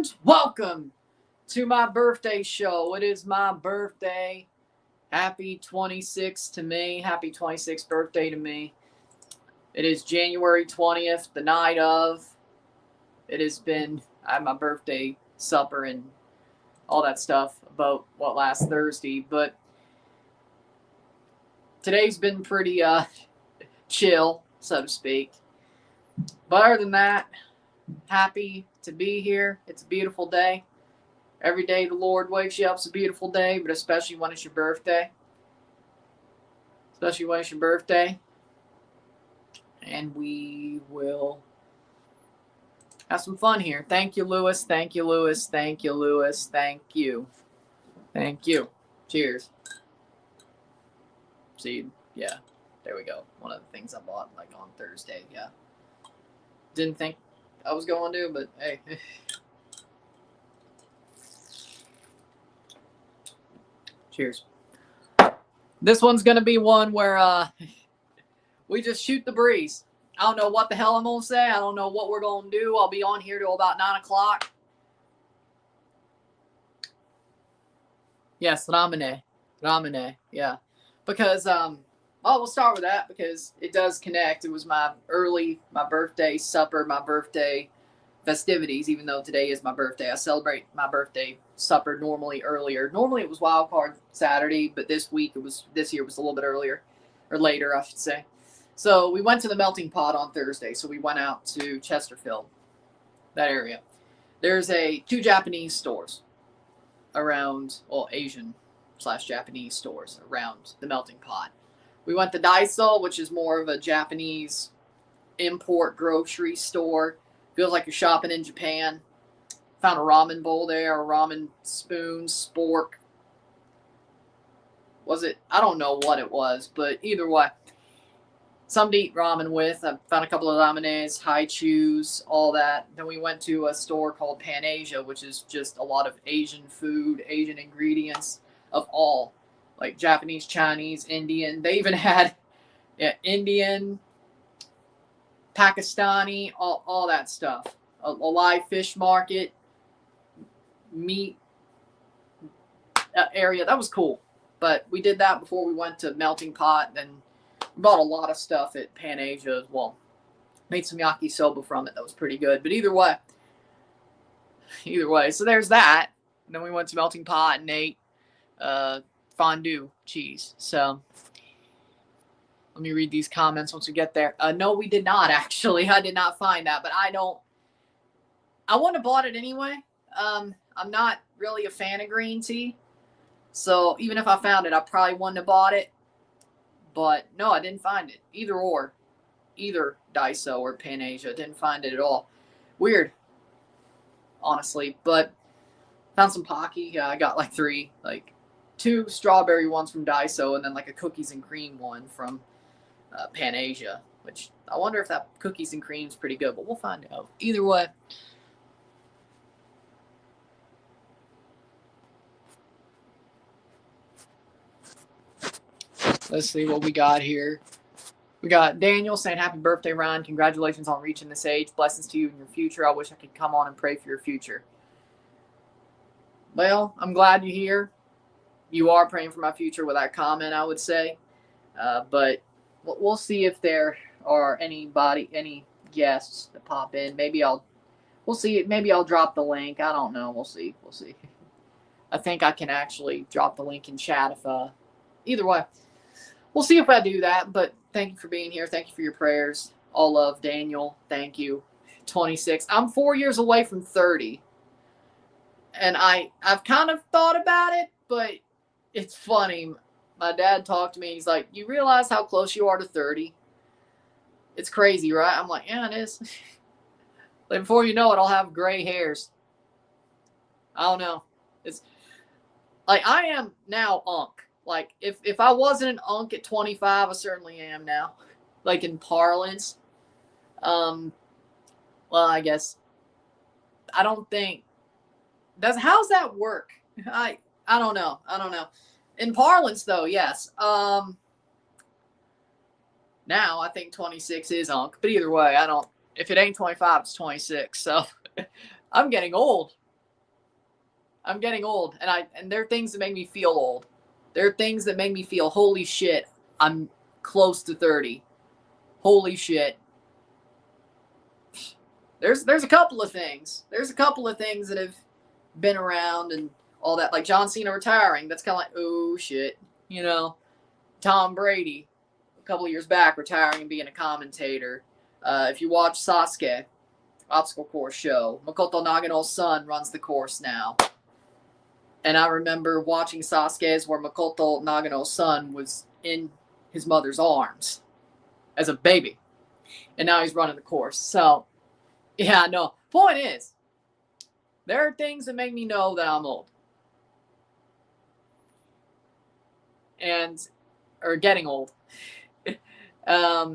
And welcome to my birthday show. It is my birthday. Happy 26th to me. Happy 26th birthday to me. It is January 20th, the night of. It has been, I had my birthday supper and all that stuff about last Thursday. But today's been pretty chill, so to speak. But other than that, happy to be here. It's a beautiful day. Every day the Lord wakes you up, it's a beautiful day, but especially when it's your birthday. Especially when it's your birthday. And we will have some fun here. Thank you, Lewis. Thank you, Lewis. Thank you, Lewis. Thank you. Thank you. Cheers. See, yeah, there we go. One of the things I bought like on Thursday, yeah. Didn't think I was going to, but hey. Cheers. This one's going to be one where we just shoot the breeze. I don't know what the hell I'm going to say. I don't know what we're going to do. I'll be on here till about 9 o'clock. Yes, Ramune. Ramune, yeah. Because, we'll start with that because it does connect. It was my birthday supper, my birthday festivities, even though today is my birthday. I celebrate my birthday supper normally earlier. Normally it was wild card Saturday, but this year it was a little bit earlier, or later, I should say. So we went to the Melting Pot on Thursday. So we went out to Chesterfield, that area. There's two Japanese stores around, Asian/Japanese stores around the Melting Pot. We went to Daiso, which is more of a Japanese import grocery store. Feels like you're shopping in Japan. Found a ramen bowl there, a ramen spoon, spork. Was it? I don't know what it was, but either way. Something to eat ramen with. I found a couple of ramenes, high chews, all that. Then we went to a store called Pan Asia, which is just a lot of Asian food, Asian ingredients of all. Like Japanese, Chinese, Indian. They even had Indian, Pakistani, all that stuff. A live fish market, meat area. That was cool. But we did that before we went to Melting Pot. And we bought a lot of stuff at Pan Asia as well. Made some yakisoba from it. That was pretty good. But either way. So there's that. And then we went to Melting Pot and ate fondue cheese. So let me read these comments once we get there. No, we did not, actually. I did not find that, but I wouldn't have bought it anyway. I'm not really a fan of green tea. So even if I found it, I probably wouldn't have bought it. But no, I didn't find it. Either Daiso or Pan Asia. Didn't find it at all. Weird, honestly. But found some Pocky. I got like 3, like 2 strawberry ones from Daiso and then like a cookies and cream one from Pan Asia, which I wonder if that cookies and cream is pretty good, but we'll find out. Either way. Let's see what we got here. We got Daniel saying, happy birthday, Ryan. Congratulations on reaching this age. Blessings to you in your future. I wish I could come on and pray for your future. Well, I'm glad you're here. You are praying for my future with that comment, I would say. But we'll see if there are any guests that pop in. We'll see. Maybe I'll drop the link. I don't know. We'll see. I think I can actually drop the link in chat either way. We'll see if I do that, but thank you for being here. Thank you for your prayers. All love, Daniel. Thank you. 26. I'm 4 years away from 30. And I've kind of thought about it, but it's funny. My dad talked to me. He's like, you realize how close you are to 30? It's crazy, right? I'm like, yeah, it is. Like before you know it, I'll have gray hairs. I don't know. It's like I am now unk. Like if I wasn't an unk at 25, I certainly am now. Like in parlance. Well, I guess I don't think how's that work? I don't know. In parlance though, yes. Now I think 26 is unk, but either way, if it ain't 25, it's 26. So I'm getting old. I'm getting old, and there are things that make me feel old. There are things that make me feel, holy shit, I'm close to 30. Holy shit. There's a couple of things. There's a couple of things that have been around and all that. Like John Cena retiring. That's kind of like, oh shit. You know, Tom Brady, a couple of years back, retiring and being a commentator. If you watch Sasuke, obstacle course show, Makoto Nagano's son runs the course now. And I remember watching Sasuke's where Makoto Nagano's son was in his mother's arms as a baby. And now he's running the course. So, yeah, no. Point is, there are things that make me know that I'm old. Or getting old. I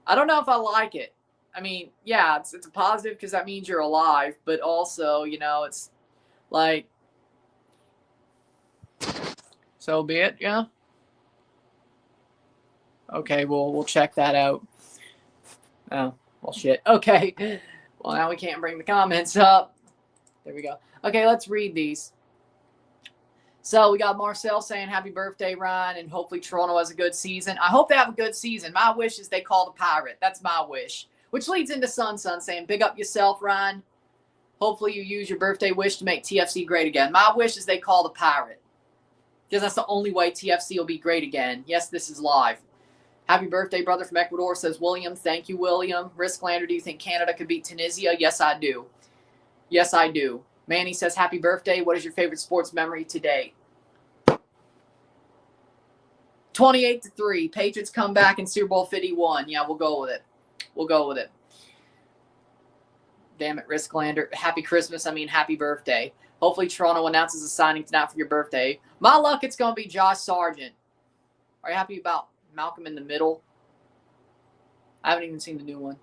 don't know if I like it. I mean, yeah, it's a positive because that means you're alive. But also, you know, it's like, so be it, yeah? Okay, we'll check that out. Oh, well, shit. Okay. Well, now we can't bring the comments up. There we go. Okay, let's read these. So we got Marcel saying, happy birthday, Ryan, and hopefully Toronto has a good season. I hope they have a good season. My wish is they call the Pirate. That's my wish. Which leads into Sun saying, big up yourself, Ryan. Hopefully you use your birthday wish to make TFC great again. My wish is they call the Pirate. Because that's the only way TFC will be great again. Yes, this is live. Happy birthday, brother from Ecuador, says William. Thank you, William. Risklander, do you think Canada could beat Tunisia? Yes, I do. Yes, I do. Manny says, happy birthday. What is your favorite sports memory today? 28-3. Patriots come back in Super Bowl 51. Yeah, we'll go with it. We'll go with it. Damn it, Risklander. Happy Christmas. Happy birthday. Hopefully Toronto announces a signing tonight for your birthday. My luck, it's going to be Josh Sargent. Are you happy about Malcolm in the Middle? I haven't even seen the new one.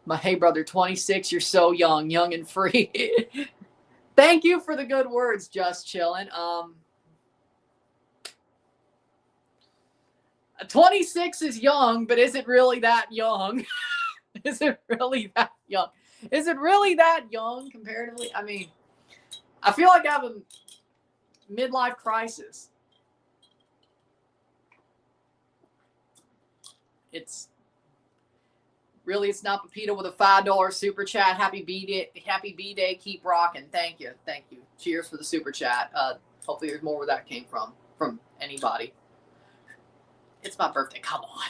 My hey brother, 26, you're so young and free. Thank you for the good words, Just Chillin'. 26 is young, but is it really that young? Is it really that young? Is it really that young comparatively? I mean, I feel like I have a midlife crisis. It's not Pepito with a $5 super chat. Happy B-Day. Keep rocking. Thank you. Cheers for the super chat. Hopefully there's more where that came from anybody. It's my birthday. Come on.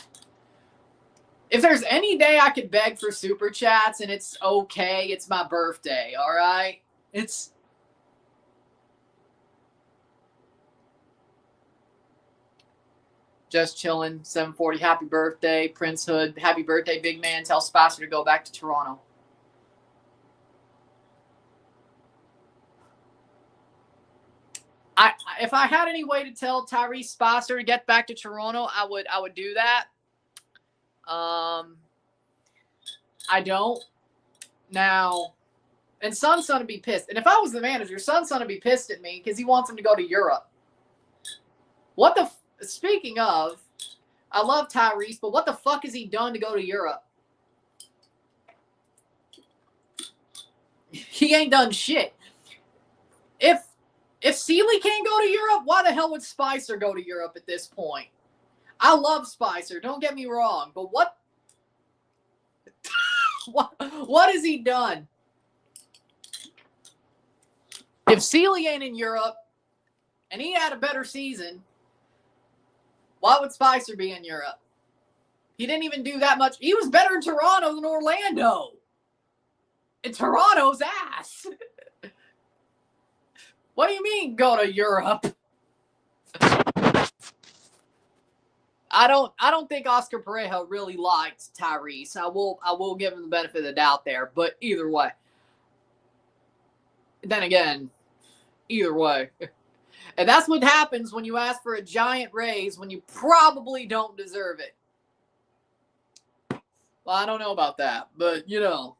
If there's any day I could beg for super chats and it's okay, it's my birthday. All right. It's Just chilling. 740. Happy birthday, Prince Hood. Happy birthday, big man. Tell Spicer to go back to Toronto. If I had any way to tell Tyrese Spicer to get back to Toronto, I would do that. I don't. Now, and Son's gonna be pissed. And if I was the manager, Son's gonna be pissed at me because he wants him to go to Europe. What the? Speaking of, I love Tyrese, but what the fuck has he done to go to Europe? He ain't done shit. If Sealy can't go to Europe, why the hell would Spicer go to Europe at this point? I love Spicer, don't get me wrong, but what has he done? If Sealy ain't in Europe and he had a better season, why would Spicer be in Europe? He didn't even do that much. He was better in Toronto than Orlando. In Toronto's ass. What do you mean go to Europe? I don't think Oscar Pareja really liked Tyrese. I will give him the benefit of the doubt there, but either way. Then again, either way. And that's what happens when you ask for a giant raise when you probably don't deserve it. Well, I don't know about that, but you know.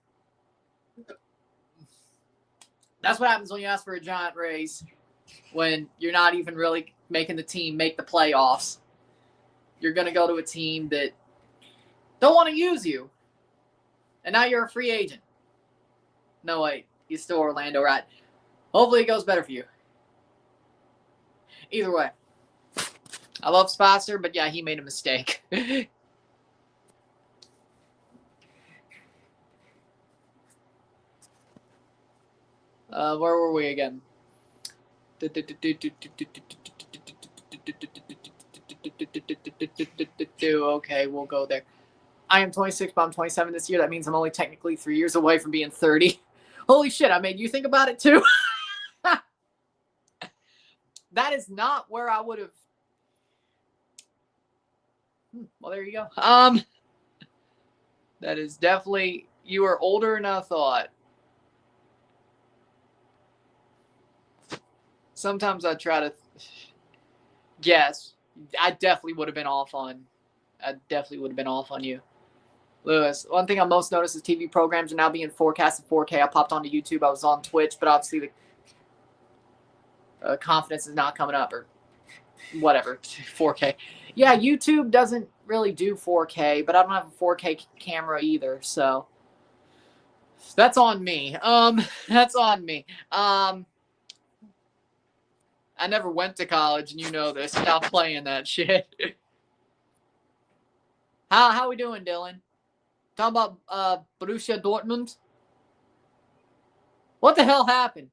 That's what happens when you ask for a giant raise when you're not even really making the team make the playoffs. You're going to go to a team that don't want to use you. And now you're a free agent. No, wait. He's still Orlando, right? Hopefully it goes better for you. Either way. I love Spicer, but yeah, he made a mistake. Where were we again? Okay, we'll go there. I am 26, but I'm 27 this year. That means I'm only technically 3 years away from being 30. Holy shit, I made you think about it too. That is not where I would have. Well, there you go. That is definitely, you are older than I thought. Sometimes I try to guess. I definitely would have been off on you. Lewis, one thing I most noticed is TV programs are now being forecasted 4K. I popped onto YouTube. I was on Twitch, but obviously the confidence is not coming up or whatever. 4K. Yeah, YouTube doesn't really do 4K, but I don't have a 4K camera either, so that's on me. That's on me. I never went to college, and you know this. Stop playing that shit. How we doing, Dillon? Talking about Borussia Dortmund? What the hell happened?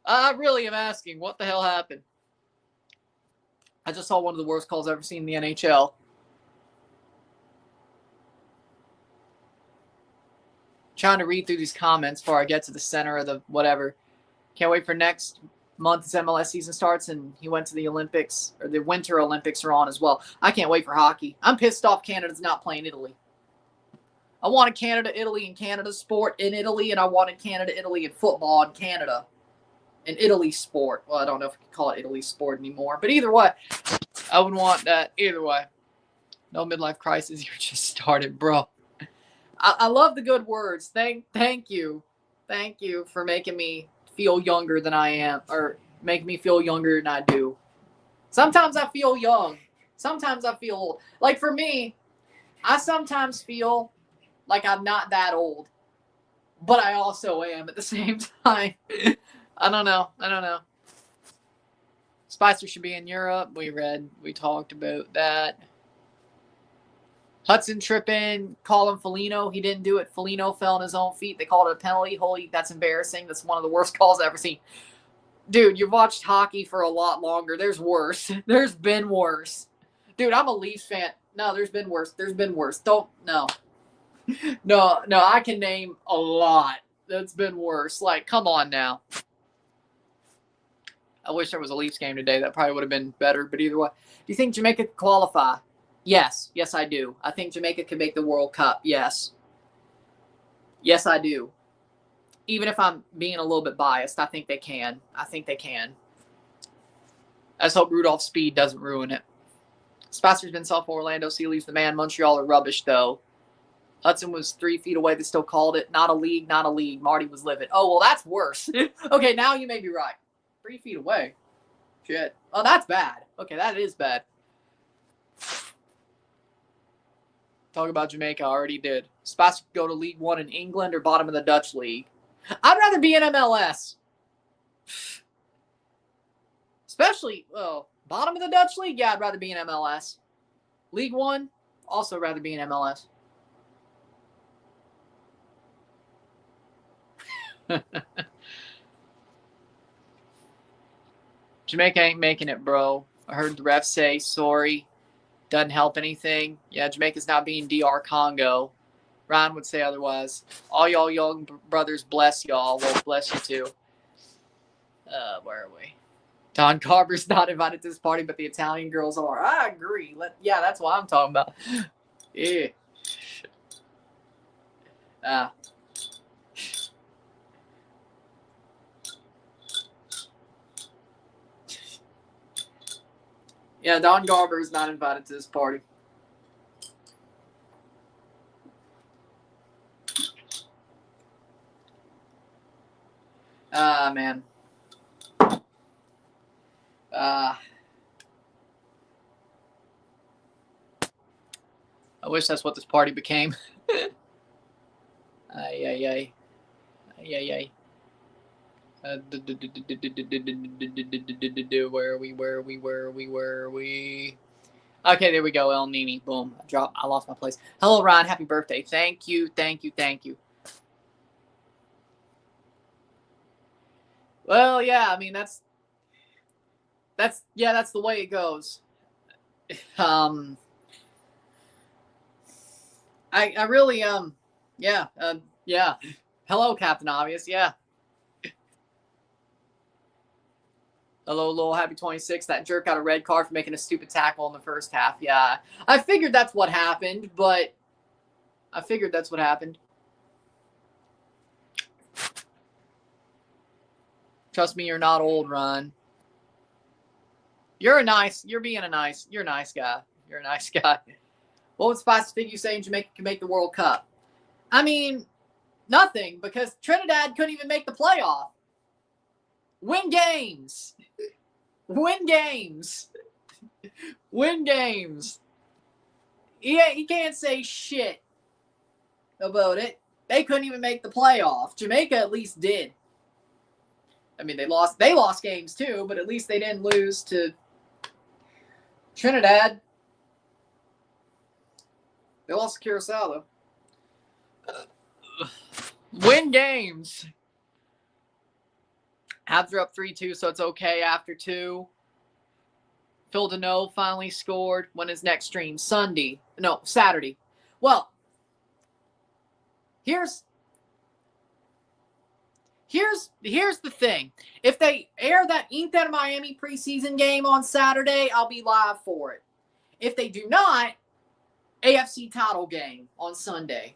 I really am asking, what the hell happened? I just saw one of the worst calls I've ever seen in the NHL. Trying to read through these comments before I get to the center of the whatever. Can't wait for next month as MLS season starts, and he went to the Olympics, or the Winter Olympics are on as well. I can't wait for hockey. I'm pissed off Canada's not playing Italy. I wanted Canada, Italy, and Canada sport in Italy, and I wanted Canada, Italy, and football in Canada. And Italy sport. Well, I don't know if we can call it Italy sport anymore, but either way, I would want that either way. No midlife crisis, you're just started, bro. I love the good words. Thank you. Thank you for making me feel younger than I am, or make me feel younger than I do. Sometimes I feel young. Sometimes I feel old. Like for me, I sometimes feel like I'm not that old, but I also am at the same time. I don't know. Spicer should be in Europe. We talked about that. Hudson tripping, call him Foligno. He didn't do it. Foligno fell on his own feet. They called it a penalty. Holy, that's embarrassing. That's one of the worst calls I've ever seen. Dude, you've watched hockey for a lot longer. There's worse. There's been worse. Dude, I'm a Leafs fan. No, there's been worse. No, I can name a lot that's been worse. Like, come on now. I wish there was a Leafs game today. That probably would have been better, but either way. Do you think Jamaica could qualify? Yes, I do. I think Jamaica can make the World Cup. Yes, I do. Even if I'm being a little bit biased, I think they can. I just hope Rudolph's speed doesn't ruin it. Spicer's been soft for Orlando. Sea leaves the man. Montreal are rubbish, though. Hudson was 3 feet away. They still called it. Not a league. Marty was livid. Oh, well, that's worse. Okay, now you may be right. 3 feet away. Shit. Oh, that's bad. Okay, that is bad. Talk about Jamaica. I already did. Spicer could go to League One in England or bottom of the Dutch League. I'd rather be in MLS. Especially, bottom of the Dutch League? Yeah, I'd rather be in MLS. League One? Also rather be in MLS. Jamaica ain't making it, bro. I heard the ref say sorry. Doesn't help anything. Yeah, Jamaica's not being DR Congo. Ryan would say otherwise. All y'all young brothers, bless y'all. Well, bless you too. Where are we? Don Carver's not invited to this party, but the Italian girls are. I agree. Yeah, that's what I'm talking about. Yeah. Yeah, Don Garber is not invited to this party. Man. I wish that's what this party became. Ay. Where are we? Okay, there we go. El Nini. Boom. I lost my place. Hello, Ron. Happy birthday. Thank you. Well, yeah, I mean, that's the way it goes. I really, yeah. Hello, Captain Obvious. Yeah. Hello, Lowell. Happy 26. That jerk got a red card for making a stupid tackle in the first half. Yeah. I figured that's what happened. Trust me, you're not old, Ron. You're a nice guy. You're a nice guy. What would Spice think you saying Jamaica can make the World Cup? I mean, nothing, because Trinidad couldn't even make the playoff. Win games. He can't say shit about it. They couldn't even make the playoff. Jamaica at least did. I mean, they lost games too, but at least they didn't lose to Trinidad. They lost to Curacao, though. Win games. Habs are up 3-2, so it's okay after 2. Phil Deneau finally scored. When is next stream? Saturday. Well, here's the thing. If they air that Inter Miami preseason game on Saturday, I'll be live for it. If they do not, AFC title game on Sunday.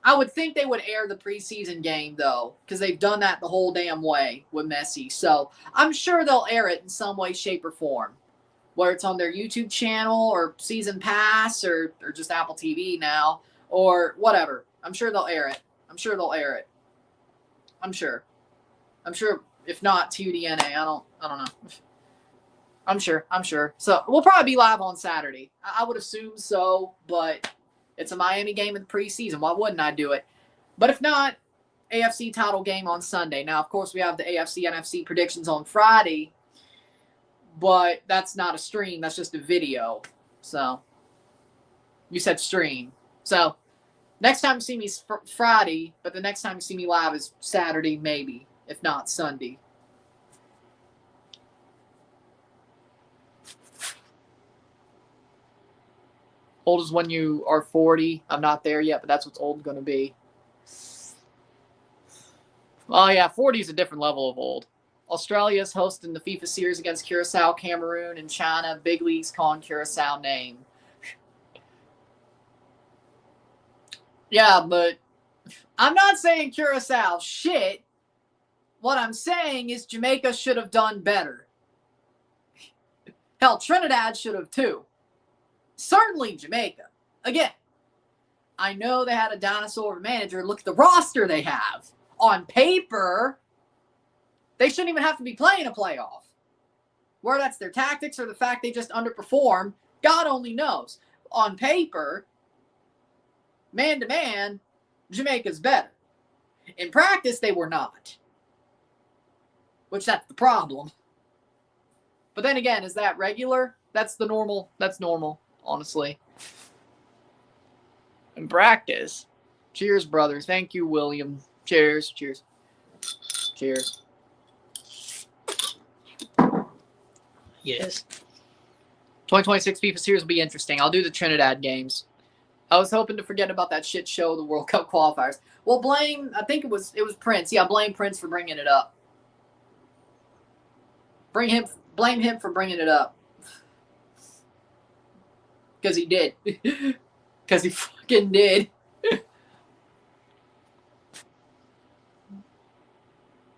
I would think they would air the preseason game, though, because they've done that the whole damn way with Messi. So I'm sure they'll air it in some way, shape, or form. Whether it's on their YouTube channel or Season Pass or just Apple TV now or whatever. I'm sure they'll air it. I'm sure. If not, TUDNA. I don't know. I'm sure. So we'll probably be live on Saturday. I would assume so, but it's a Miami game in the preseason. Why wouldn't I do it? But if not, AFC title game on Sunday. Now, of course, we have the AFC NFC predictions on Friday, but that's not a stream. That's just a video. So you said stream. So next time you see me is Friday, but the next time you see me live is Saturday, maybe, if not Sunday. Old is when you are 40. I'm not there yet, but that's what's old going to be. Oh, yeah, 40 is a different level of old. Australia's hosting the FIFA series against Curacao, Cameroon, and China. Big leagues calling Curacao name. Yeah, but I'm not saying Curacao shit. What I'm saying is Jamaica should have done better. Hell, Trinidad should have too. Certainly Jamaica. Again, I know they had a dinosaur manager. Look at the roster they have. On paper, they shouldn't even have to be playing a playoff. Whether that's their tactics or the fact they just underperform, God only knows. On paper, man-to-man, Jamaica's better. In practice, they were not. Which, that's the problem. But then again, is that regular? That's normal, honestly. In practice. Cheers, brothers. Thank you, William. Cheers. Yes. 2026 FIFA series will be interesting. I'll do the Trinidad games. I was hoping to forget about that shit show, the World Cup qualifiers. Well, I think it was Prince. Yeah, blame Prince for bringing it up. Blame him for bringing it up. Because he did. Because he fucking did.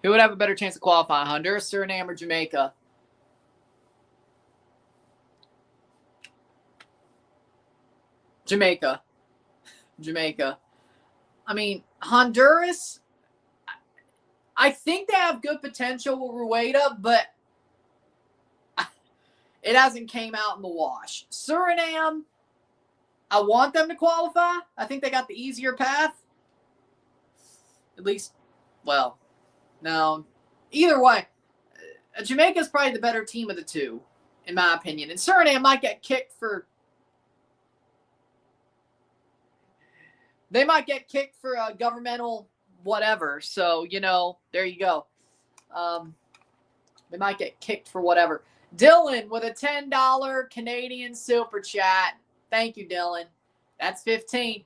Who would have a better chance of qualifying? Honduras, Suriname, or Jamaica? Jamaica. I mean, Honduras, I think they have good potential with Rueda, but it hasn't came out in the wash. Suriname, I want them to qualify. I think they got the easier path. At least, well, no. Either way, Jamaica's probably the better team of the two, in my opinion. And Suriname might get kicked for. They might get kicked for a governmental whatever. So, there you go. They might get kicked for whatever. Dillon with a $10 Canadian super chat. Thank you, Dillon. That's 15.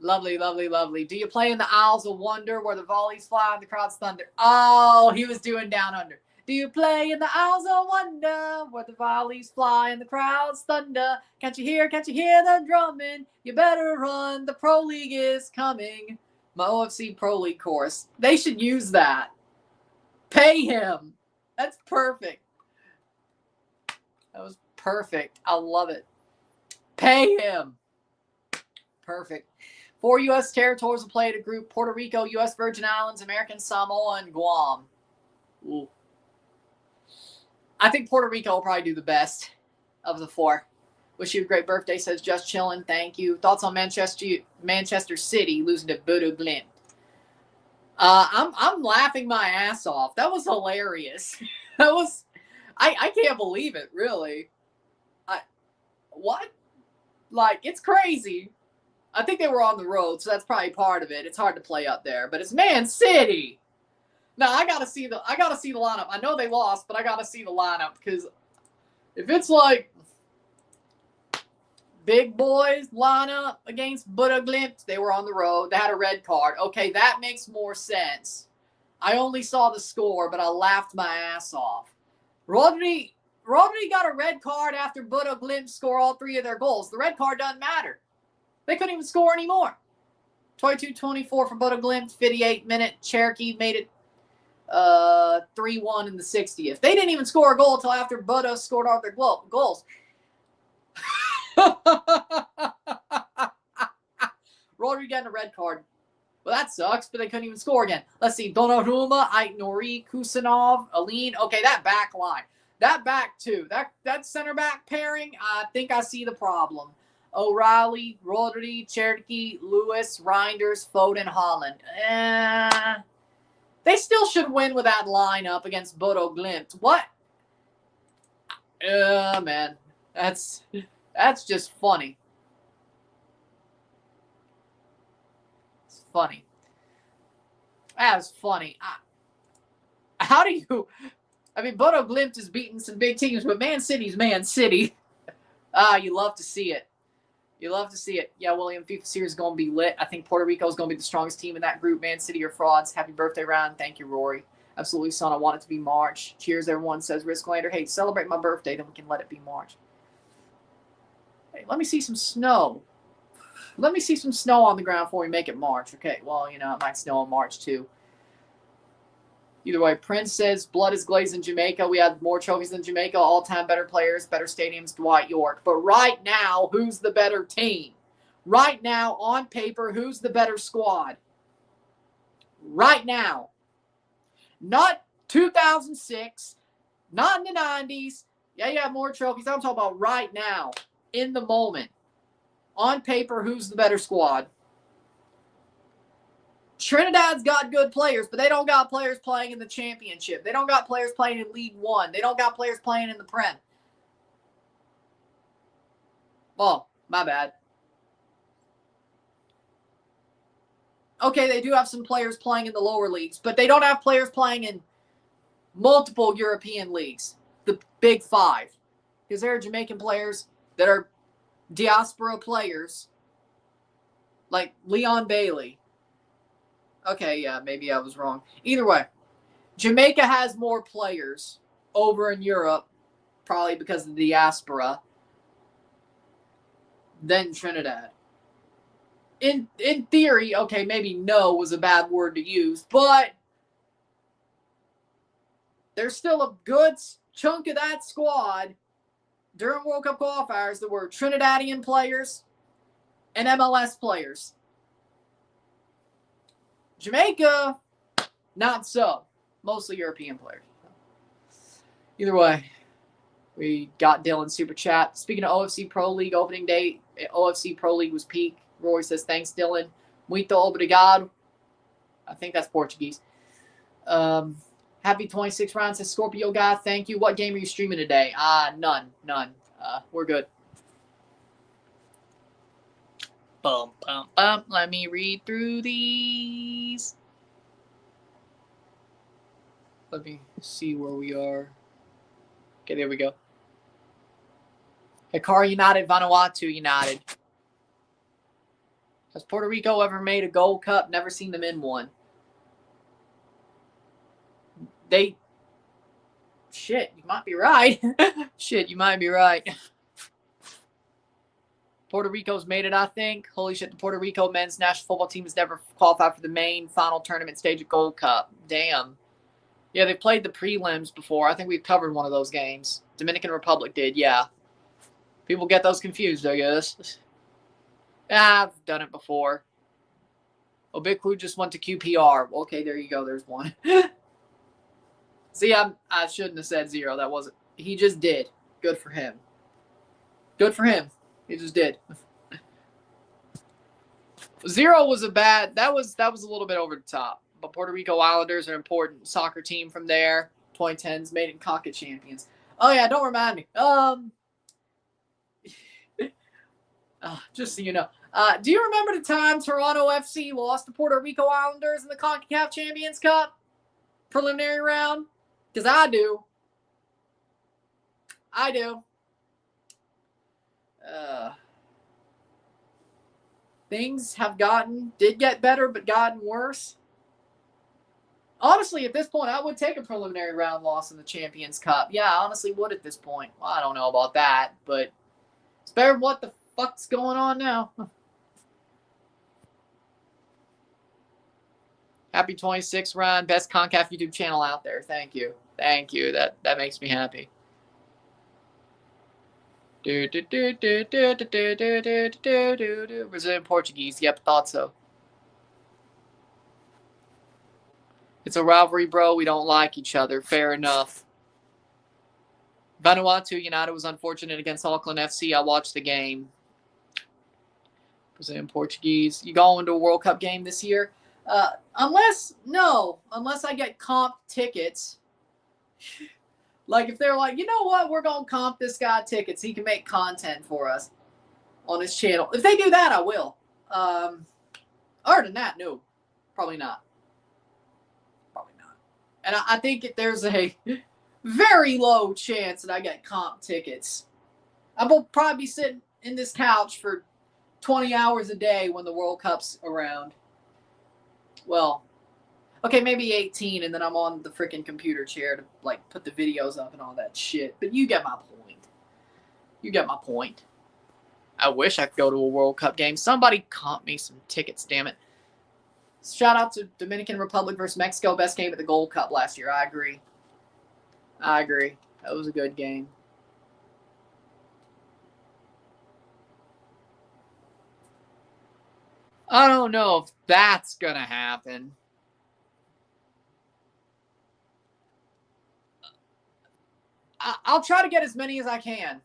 Lovely, lovely, lovely. Do you play in the Isles of Wonder where the volleys fly and the crowd's thunder? Oh, he was doing Down Under. Do you play in the Isles of Wonder where the volleys fly and the crowd's thunder? Can't you hear the drumming? You better run, the Pro League is coming. My OFC Pro League chorus. They should use that. Pay him. That's perfect. That was perfect. I love it. Pay him. Perfect. 4 U.S. territories will play at a group: Puerto Rico, U.S. Virgin Islands, American Samoa, and Guam. Ooh. I think Puerto Rico will probably do the best of the 4. Wish you a great birthday, says Just Chillin'. Thank you. Thoughts on Manchester City losing to Bodo Glimt? I'm laughing my ass off. That was hilarious. That was, I can't believe it, really. What? Like, it's crazy. I think they were on the road, so that's probably part of it. It's hard to play up there, but it's Man City. Now I gotta see the lineup. I know they lost, but I gotta see the lineup, because if it's like big boys lineup against Bodo Glimt, they were on the road. They had a red card. Okay, that makes more sense. I only saw the score, but I laughed my ass off. Rodri got a red card after Bodo Glimt scored all 3 of their goals. The red card doesn't matter. They couldn't even score anymore. 22-24 for Bodo Glimt, 58-minute. Cherokee made it 3-1 in the 60th. They didn't even score a goal until after Bodo scored all their goals. Rodri getting a red card. Well, that sucks, but they couldn't even score again. Let's see. Donnarumma, Aitnori, Kusanov, Aline. Okay, that back line. That back two. That center back pairing, I think I see the problem. O'Reilly, Rodri, Cherokee, Lewis, Reinders, Foden, Holland. They still should win with that lineup against Bodo Glimt. What? Man. That's just funny. It's funny. That's funny. How do you... I mean, Bodo Glimt has beaten some big teams, but Man City's Man City. You love to see it. You love to see it. Yeah, William, FIFA series is going to be lit. I think Puerto Rico is going to be the strongest team in that group. Man City are frauds. Happy birthday, Ryan. Thank you, Rory. Absolutely, son. I want it to be March. Cheers, everyone, says Risklander. Hey, celebrate my birthday, then we can let it be March. Hey, let me see some snow. Let me see some snow on the ground before we make it March. Okay, well, it might snow in March, too. Either way, Prince says, blood is glazed in Jamaica. We had more trophies than Jamaica. All-time better players, better stadiums, Dwight York. But right now, who's the better team? Right now, on paper, who's the better squad? Right now. Not 2006. Not in the 90s. Yeah, you have more trophies. I'm talking about right now. In the moment. On paper, who's the better squad? Trinidad's got good players, but they don't got players playing in the championship. They don't got players playing in League One. They don't got players playing in the Prem. Oh, my bad. Okay, they do have some players playing in the lower leagues, but they don't have players playing in multiple European leagues, the Big Five. Because there are Jamaican players that are diaspora players, like Leon Bailey. Okay, yeah, maybe I was wrong. Either way, Jamaica has more players over in Europe, probably because of the diaspora, than Trinidad. In theory, okay, maybe no was a bad word to use, but there's still a good chunk of that squad during World Cup qualifiers that were Trinidadian players and MLS players. Jamaica, not so. Mostly European players. Either way, we got Dillon super chat. Speaking of OFC Pro League opening day, OFC Pro League was peak. Rory says, thanks, Dillon. Muito obrigado. I think that's Portuguese. Happy 26 rounds, says Scorpio guy. Thank you. What game are you streaming today? None. We're good. Bum, bum, bum. Let me read through these. Let me see where we are. Okay, there we go. Hikari United, Vanuatu United. Has Puerto Rico ever made a Gold Cup? Never seen them in one. Shit, you might be right. Shit, you might be right. Puerto Rico's made it, I think. Holy shit, the Puerto Rico men's national football team has never qualified for the main final tournament stage of Gold Cup. Damn. Yeah, they played the prelims before. I think we've covered one of those games. Dominican Republic did, yeah. People get those confused, I guess. I've done it before. Obiklu just went to QPR. Okay, there you go. There's one. See, I shouldn't have said 0. That wasn't. He just did. Good for him. Good for him. He just did. 0 was a bad. That was a little bit over the top. But Puerto Rico Islanders are an important soccer team from there. 2010s made it CONCACAF champions. Oh yeah, don't remind me. Just so you know. Do you remember the time Toronto FC lost to Puerto Rico Islanders in the CONCACAF Champions Cup preliminary round? Because I do. Things did get better, but gotten worse. Honestly, at this point, I would take a preliminary round loss in the Champions Cup. Yeah, I honestly would at this point. Well, I don't know about that, but it's better than what the fuck's going on now. Happy 26, Ron. Best CONCACAF YouTube channel out there. Thank you. That makes me happy. Brazilian Portuguese. Yep, thought so. It's a rivalry, bro. We don't like each other. Fair enough. Vanuatu United was unfortunate against Auckland FC. I watched the game. Brazilian Portuguese. You going to a World Cup game this year? Unless I get comp tickets. Like if they're like, you know what, we're going to comp this guy tickets. He can make content for us on his channel. If they do that, I will. Other than that, no. Probably not. And I think there's a very low chance that I get comp tickets. I will probably be sitting in this couch for 20 hours a day when the World Cup's around. Well, okay, maybe 18, and then I'm on the freaking computer chair to, like, put the videos up and all that shit. But you get my point. I wish I could go to a World Cup game. Somebody comp me some tickets, damn it. Shout out to Dominican Republic versus Mexico. Best game at the Gold Cup last year. I agree. That was a good game. I don't know if that's going to happen. I'll try to get as many as I can.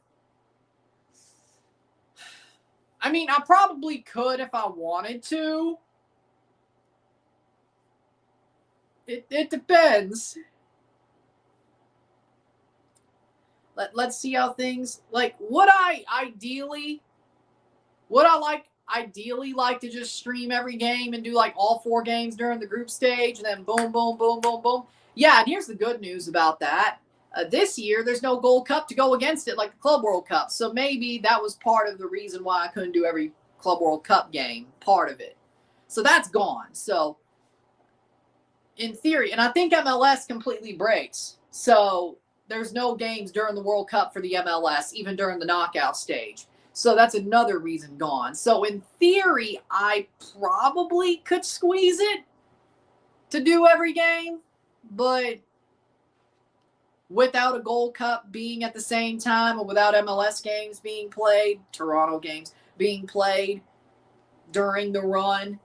I mean, I probably could if I wanted to. It depends. Let's see how things, like, would I ideally like to just stream every game and do like all 4 games during the group stage and then boom, boom, boom, boom, boom. Yeah, and here's the good news about that. This year, there's no Gold Cup to go against it like the Club World Cup. So maybe that was part of the reason why I couldn't do every Club World Cup game, part of it. So that's gone. So in theory, and I think MLS completely breaks. So there's no games during the World Cup for the MLS, even during the knockout stage. So that's another reason gone. So in theory, I probably could squeeze it to do every game, but without a Gold Cup being at the same time, or without MLS games being played, Toronto games being played during the run,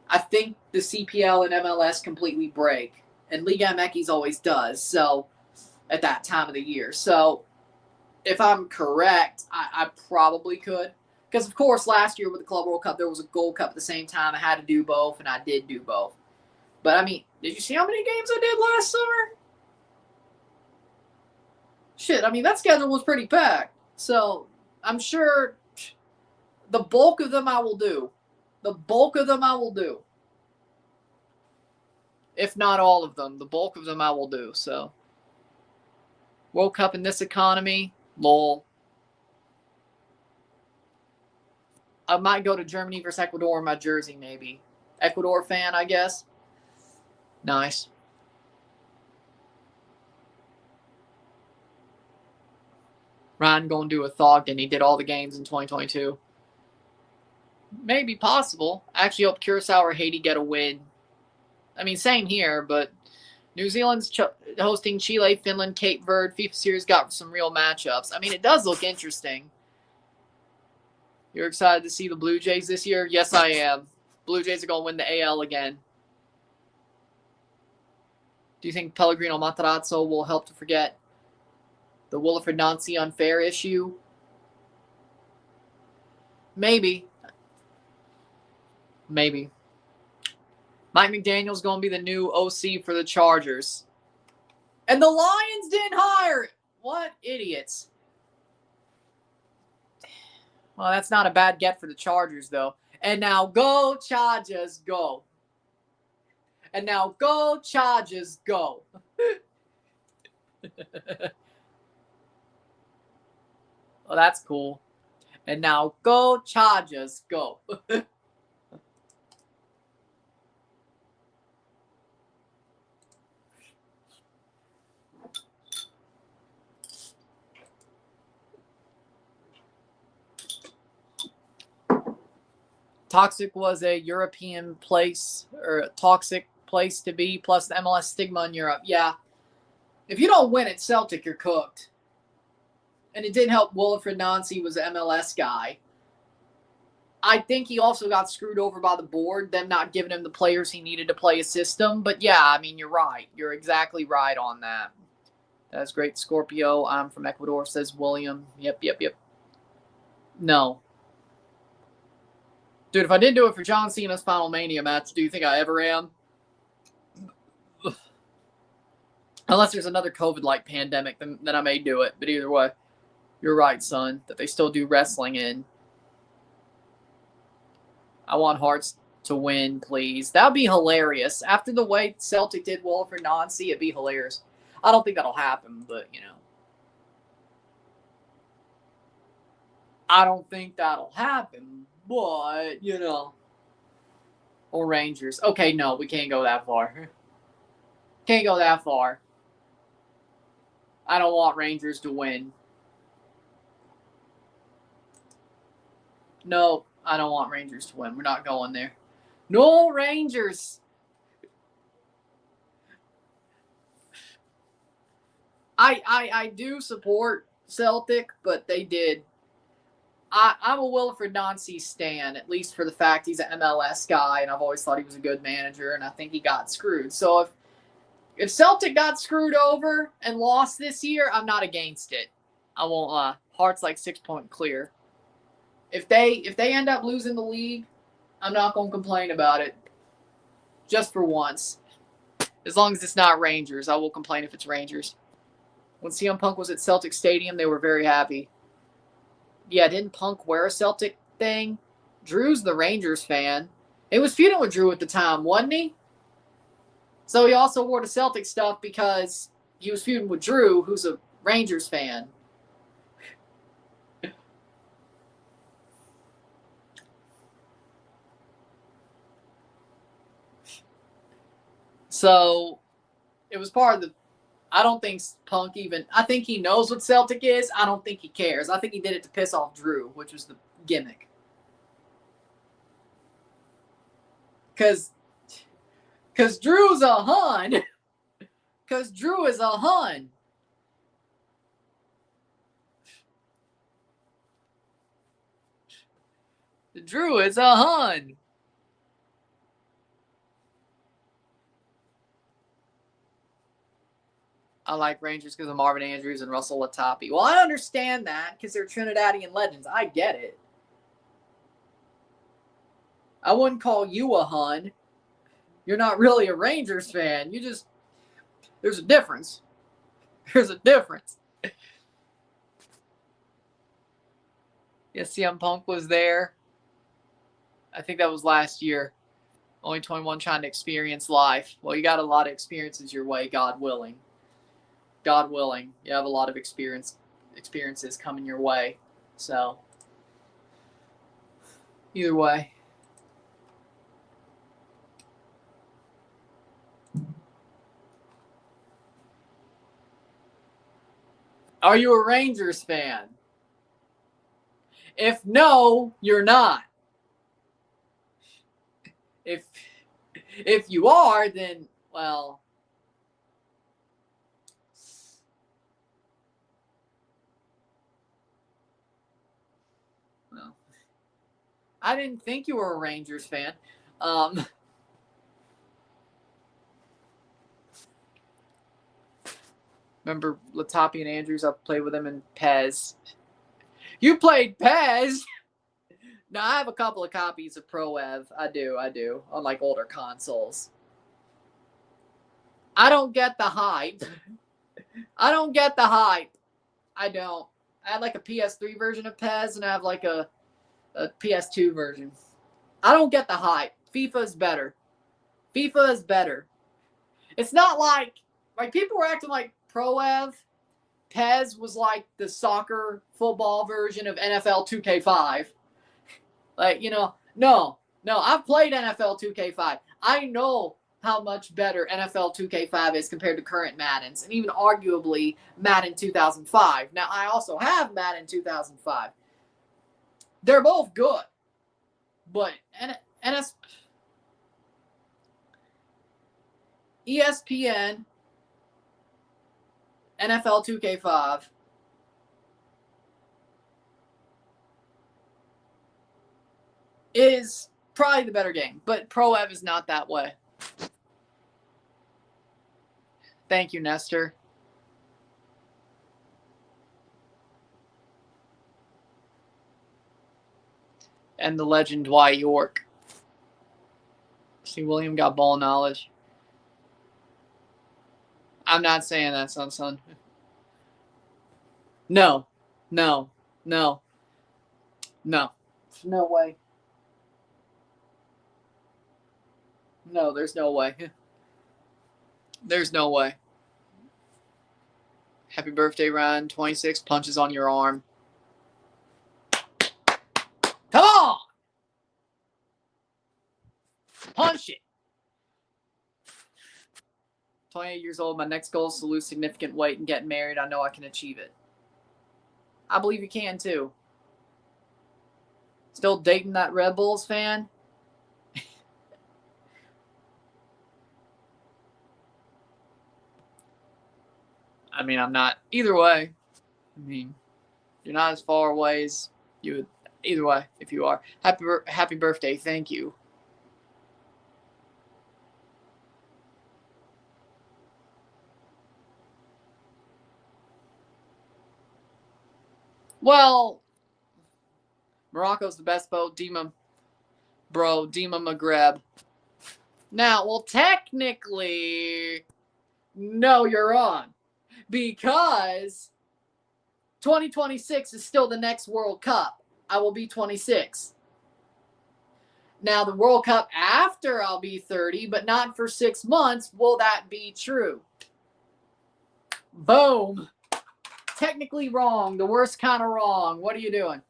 I think the CPL and MLS completely break. And Liga MX always does, so at that time of the year. So if I'm correct, I probably could. Because, of course, last year with the Club World Cup, there was a Gold Cup at the same time. I had to do both, and I did do both. But, I mean, did you see how many games I did last summer? Shit, I mean, that schedule was pretty packed. So, I'm sure the bulk of them I will do. The bulk of them I will do. If not all of them, the bulk of them I will do. So, World Cup in this economy, lol. I might go to Germany versus Ecuador in my jersey, maybe. Ecuador fan, I guess. Nice. Ryan going to do a Thogden. He did all the games in 2022. Maybe possible. I actually hope Curacao or Haiti get a win. I mean, same here, but New Zealand's hosting Chile, Finland, Cape Verde. FIFA Series got some real matchups. I mean, it does look interesting. You're excited to see the Blue Jays this year? Yes, I am. Blue Jays are going to win the AL again. Do you think Pellegrino Matarazzo will help to forget the Wilfred Nancy unfair issue? Maybe. Maybe. Mike McDaniel's going to be the new OC for the Chargers. And the Lions didn't hire it. What idiots. Well, that's not a bad get for the Chargers, though. And now go, Chargers, go. And now go, Chargers, go. Well, that's cool. And now go, Chargers, go. Toxic was a European place, or a toxic place to be, plus the MLS stigma in Europe. Yeah. If you don't win at Celtic, you're cooked. And it didn't help Wilfred Nancy was an MLS guy. I think he also got screwed over by the board, them not giving him the players he needed to play a system. But yeah, I mean, you're right. You're exactly right on that. That's great, Scorpio. I'm from Ecuador, says William. Yep. No. Dude, if I didn't do it for John Cena's Final Mania match, do you think I ever am? Unless there's another COVID-like pandemic, then I may do it. But either way, you're right, son, that they still do wrestling in. I want Hearts to win, please. That would be hilarious. After the way Celtic did Wilfred Nancy, it'd be hilarious. I don't think that'll happen, but, you know. I don't think that'll happen, but, you know. Or Rangers. Okay, no, we can't go that far. Can't go that far. I don't want Rangers to win. No, I don't want Rangers to win. We're not going there. No Rangers. I do support Celtic, but they did. I'm a Wilfred Nancy stan, at least for the fact he's an MLS guy, and I've always thought he was a good manager, and I think he got screwed. So if Celtic got screwed over and lost this year, I'm not against it. I won't lie. Hearts like 6-point clear. If they end up losing the league, I'm not going to complain about it. Just for once. As long as it's not Rangers, I will complain if it's Rangers. When CM Punk was at Celtic Stadium, they were very happy. Yeah, didn't Punk wear a Celtic thing? Drew's the Rangers fan. He was feuding with Drew at the time, wasn't he? So he also wore the Celtic stuff because he was feuding with Drew, who's a Rangers fan. So it was part of the... I don't think Punk even... I think he knows what Celtic is. I don't think he cares. I think he did it to piss off Drew, which was the gimmick. Because Drew's a Hun. Because Drew is a Hun. Drew is a Hun. I like Rangers because of Marvin Andrews and Russell Latapi. Well, I understand that because they're Trinidadian legends. I get it. I wouldn't call you a Hun. You're not really a Rangers fan. There's a difference. There's a difference. Yeah, CM Punk was there. I think that was last year. Only 21 trying to experience life. Well, you got a lot of experiences your way, God willing. God willing. You have a lot of experiences coming your way. So, either way. Are you a Rangers fan? If no, you're not. If you are, then, well, I didn't think you were a Rangers fan. Remember Latapi and Andrews? I played with him in Pez. You played Pez? No, I have a couple of copies of Pro Ev. I do. On like older consoles. I don't get the hype. I don't. I had like a PS3 version of Pez, and I have like a PS2 version. I don't get the hype. FIFA is better. It's not like people were acting like Pro Ev. Pez was like the soccer football version of NFL 2K5. No, I've played NFL 2K5. I know how much better NFL 2K5 is compared to current Maddens, and even arguably Madden 2005. Now, I also have Madden 2005. They're both good, but ESPN, NFL 2K5, is probably the better game, but Pro Ev is not that way. Thank you, Nestor. And the legend Dwight York. See, William got ball knowledge. I'm not saying that, son. No. No way. No, there's no way. There's no way. Happy birthday, Ryan. 26 punches on your arm. Come on! Punch it. 28 years old. My next goal is to lose significant weight and get married. I know I can achieve it. I believe you can, too. Still dating that Red Bulls fan? I mean, I'm not. Either way, I mean, you're not as far away as you would. Either way, if you are. Happy birthday. Thank you. Well, Morocco's the best boat. Dima Maghreb. Now, well, technically, no, you're wrong. Because 2026 is still the next World Cup. I will be 26. Now, the World Cup after I'll be 30, but not for 6 months, will that be true? Boom. Technically wrong. The worst kind of wrong. What are you doing?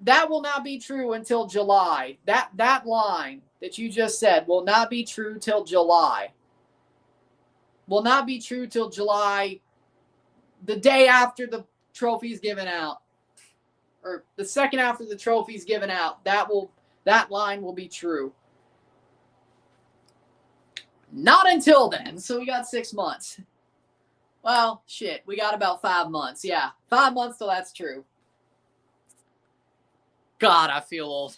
That will not be true until July. That line that you just said will not be true till July. Will not be true till July, the day after the trophy's given out. Or the second after the trophy's given out. That line will be true. Not until then. So we got 6 months. Well, shit. We got about 5 months. Yeah. 5 months till that's true. God, I feel old.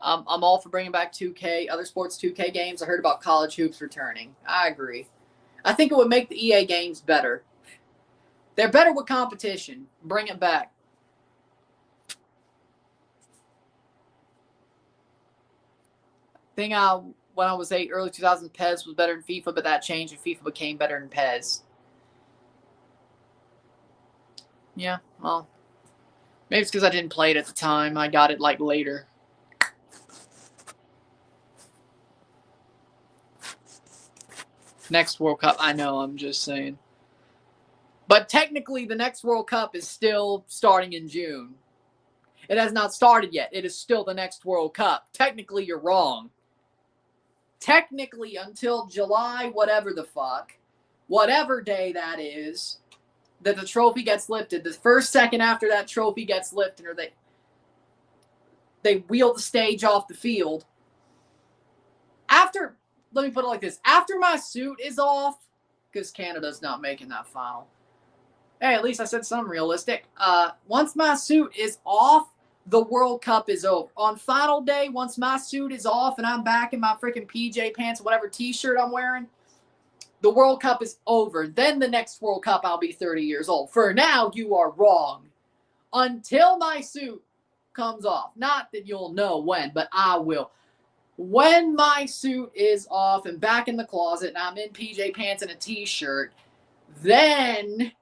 I'm all for bringing back 2K, other sports 2K games. I heard about college hoops returning. I agree. I think it would make the EA games better. They're better with competition. Bring it back. Thing when I was 8, early 2000s, Pez was better than FIFA, but that changed and FIFA became better than Pez. Yeah, well, maybe it's because I didn't play it at the time. I got it like later. Next World Cup, I know, I'm just saying. But technically, the next World Cup is still starting in June. It has not started yet. It is still the next World Cup. Technically, you're wrong. Technically, until July, whatever the fuck, whatever day that is, that the trophy gets lifted, the first second after that trophy gets lifted, or they wheel the stage off the field. After, let me put it like this, after my suit is off, because Canada's not making that final. Hey, at least I said something realistic. Once my suit is off, the World Cup is over. On final day, once my suit is off and I'm back in my freaking PJ pants, whatever t-shirt I'm wearing, the World Cup is over. Then the next World Cup, I'll be 30 years old. For now, you are wrong. Until my suit comes off. Not that you'll know when, but I will. When my suit is off and back in the closet and I'm in PJ pants and a t-shirt, then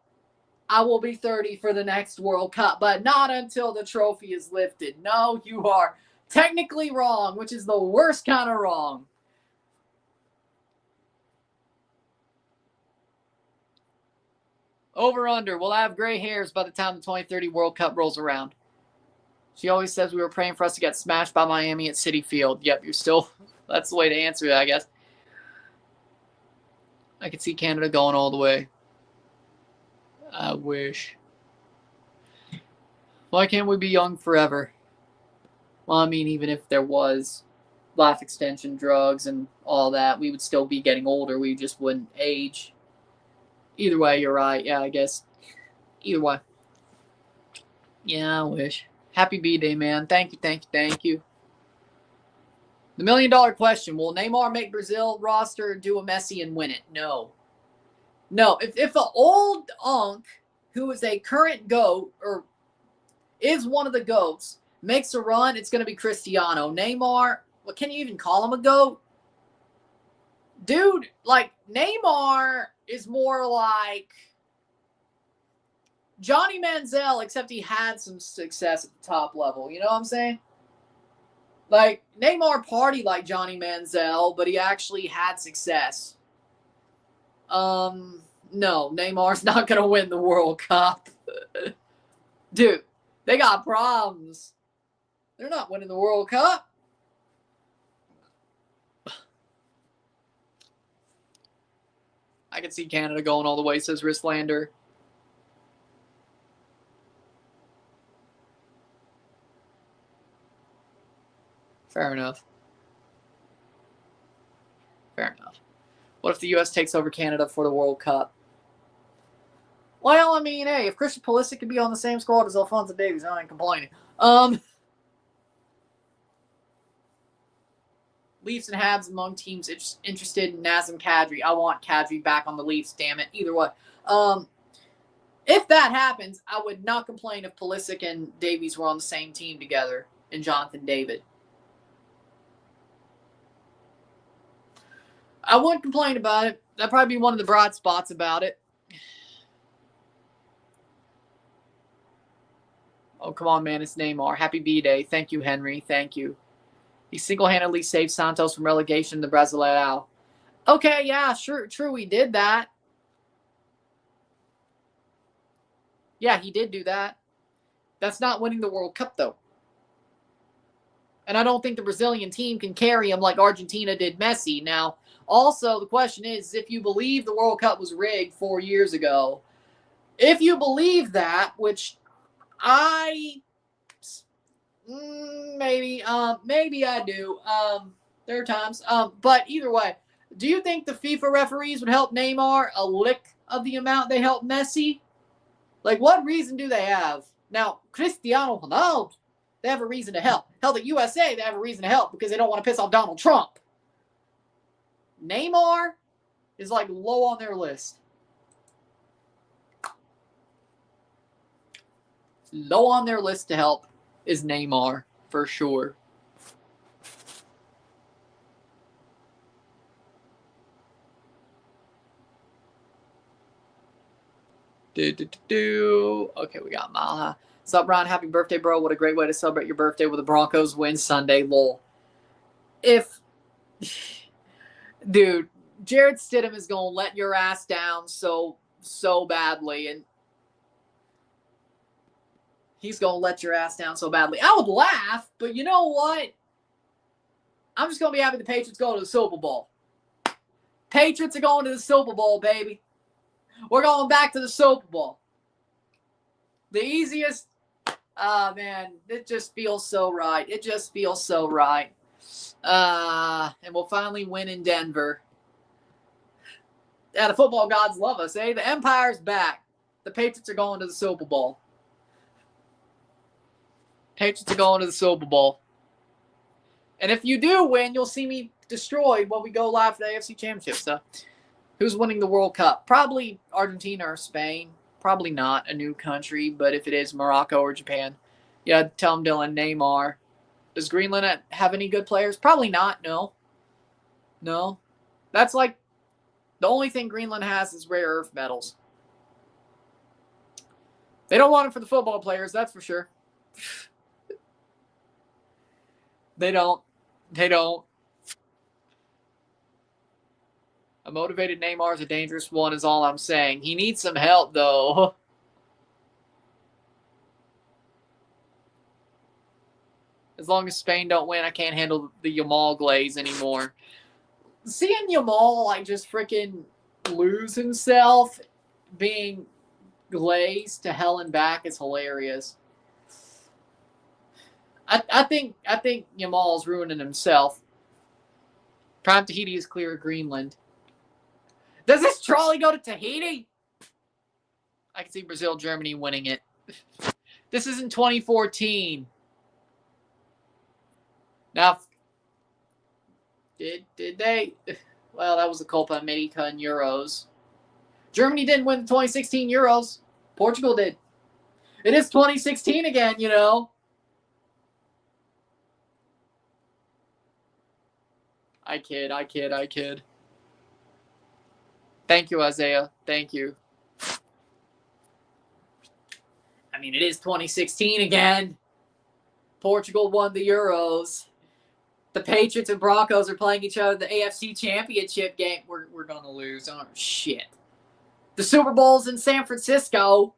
I will be 30 for the next World Cup, but not until the trophy is lifted. No, you are technically wrong, which is the worst kind of wrong. Over under, we'll have gray hairs by the time the 2030 World Cup rolls around. She always says we were praying for us to get smashed by Miami at Citi Field. Yep, you're still, that's the way to answer that, I guess. I could see Canada going all the way. I wish. Why can't we be young forever? Well, I mean, even if there was life extension drugs and all that, we would still be getting older. We just wouldn't age. Either way, you're right. Yeah, I guess. Either way. Yeah, I wish. Happy B-Day, man. Thank you, thank you, thank you. The $1 million question. Will Neymar make Brazil roster, do a Messi, and win it? No. No. If an old unk who is a current GOAT or is one of the GOATs makes a run, it's going to be Cristiano. Neymar, what can you even call him a GOAT? Dude, like, Neymar is more like Johnny Manziel, except he had some success at the top level. You know what I'm saying? Like, Neymar partied like Johnny Manziel, but he actually had success. No, Neymar's not going to win the World Cup. Dude, they got problems. They're not winning the World Cup. I can see Canada going all the way, says Wristlander. Fair enough. Fair enough. What if the U.S. takes over Canada for the World Cup? Well, I mean, hey, if Christian Pulisic could be on the same squad as Alphonso Davies, I ain't complaining. Leafs and Habs among teams interested in Nazem Kadri. I want Kadri back on the Leafs, damn it. Either way. If that happens, I would not complain if Pulisic and Davies were on the same team together and Jonathan David. I wouldn't complain about it. That'd probably be one of the broad spots about it. Oh, come on, man. It's Neymar. Happy B-Day. Thank you, Henry. Thank you. He single-handedly saved Santos from relegation to Brasileirão. Okay, yeah, sure, true, he did that. Yeah, he did do that. That's not winning the World Cup, though. And I don't think the Brazilian team can carry him like Argentina did Messi. Now, also, the question is, if you believe the World Cup was rigged 4 years ago, if you believe that, which maybe I do. There are times. But either way, do you think the FIFA referees would help Neymar a lick of the amount they helped Messi? Like, what reason do they have? Now, Cristiano Ronaldo, they have a reason to help. Hell, the USA, they have a reason to help because they don't want to piss off Donald Trump. Neymar is like low on their list. Low on their list to help is Neymar, for sure. Okay, we got Mile High. What's up, Ron? Happy birthday, bro. What a great way to celebrate your birthday with the Broncos win Sunday. Lol. Dude, Jared Stidham is going to let your ass down so badly. And he's going to let your ass down so badly. I would laugh, but you know what? I'm just going to be happy the Patriots go to the Super Bowl. Patriots are going to the Super Bowl, baby. We're going back to the Super Bowl. The easiest. Man, it just feels so right. It just feels so right. And we'll finally win in Denver. Yeah, the football gods love us, eh? The Empire's back. The Patriots are going to the Super Bowl. Patriots are going to the Super Bowl. And if you do win, you'll see me destroyed when we go live for the AFC Championship. So, who's winning the World Cup? Probably Argentina or Spain. Probably not a new country, but if it is, Morocco or Japan. Yeah, tell them, Dillon, Neymar. Does Greenland have any good players? Probably not, no. That's like the only thing Greenland has is rare earth metals. They don't want them for the football players, that's for sure. They don't. A motivated Neymar is a dangerous one is all I'm saying. He needs some help, though. As long as Spain don't win, I can't handle the Yamal glaze anymore. Seeing Yamal, like, just freaking lose himself being glazed to hell and back is hilarious. I think Yamal's ruining himself. Prime Tahiti is clear of Greenland. Does this trolley go to Tahiti? I can see Brazil, Germany winning it. This is in 2014. Now, did they? Well, that was a Copa America in Euros. Germany didn't win the 2016 Euros. Portugal did. It is 2016 again, you know. I kid. Thank you, Isiah. Thank you. I mean, it is 2016 again. Portugal won the Euros. The Patriots and Broncos are playing each other in the AFC Championship game. We're going to lose. Oh, shit. The Super Bowl's in San Francisco.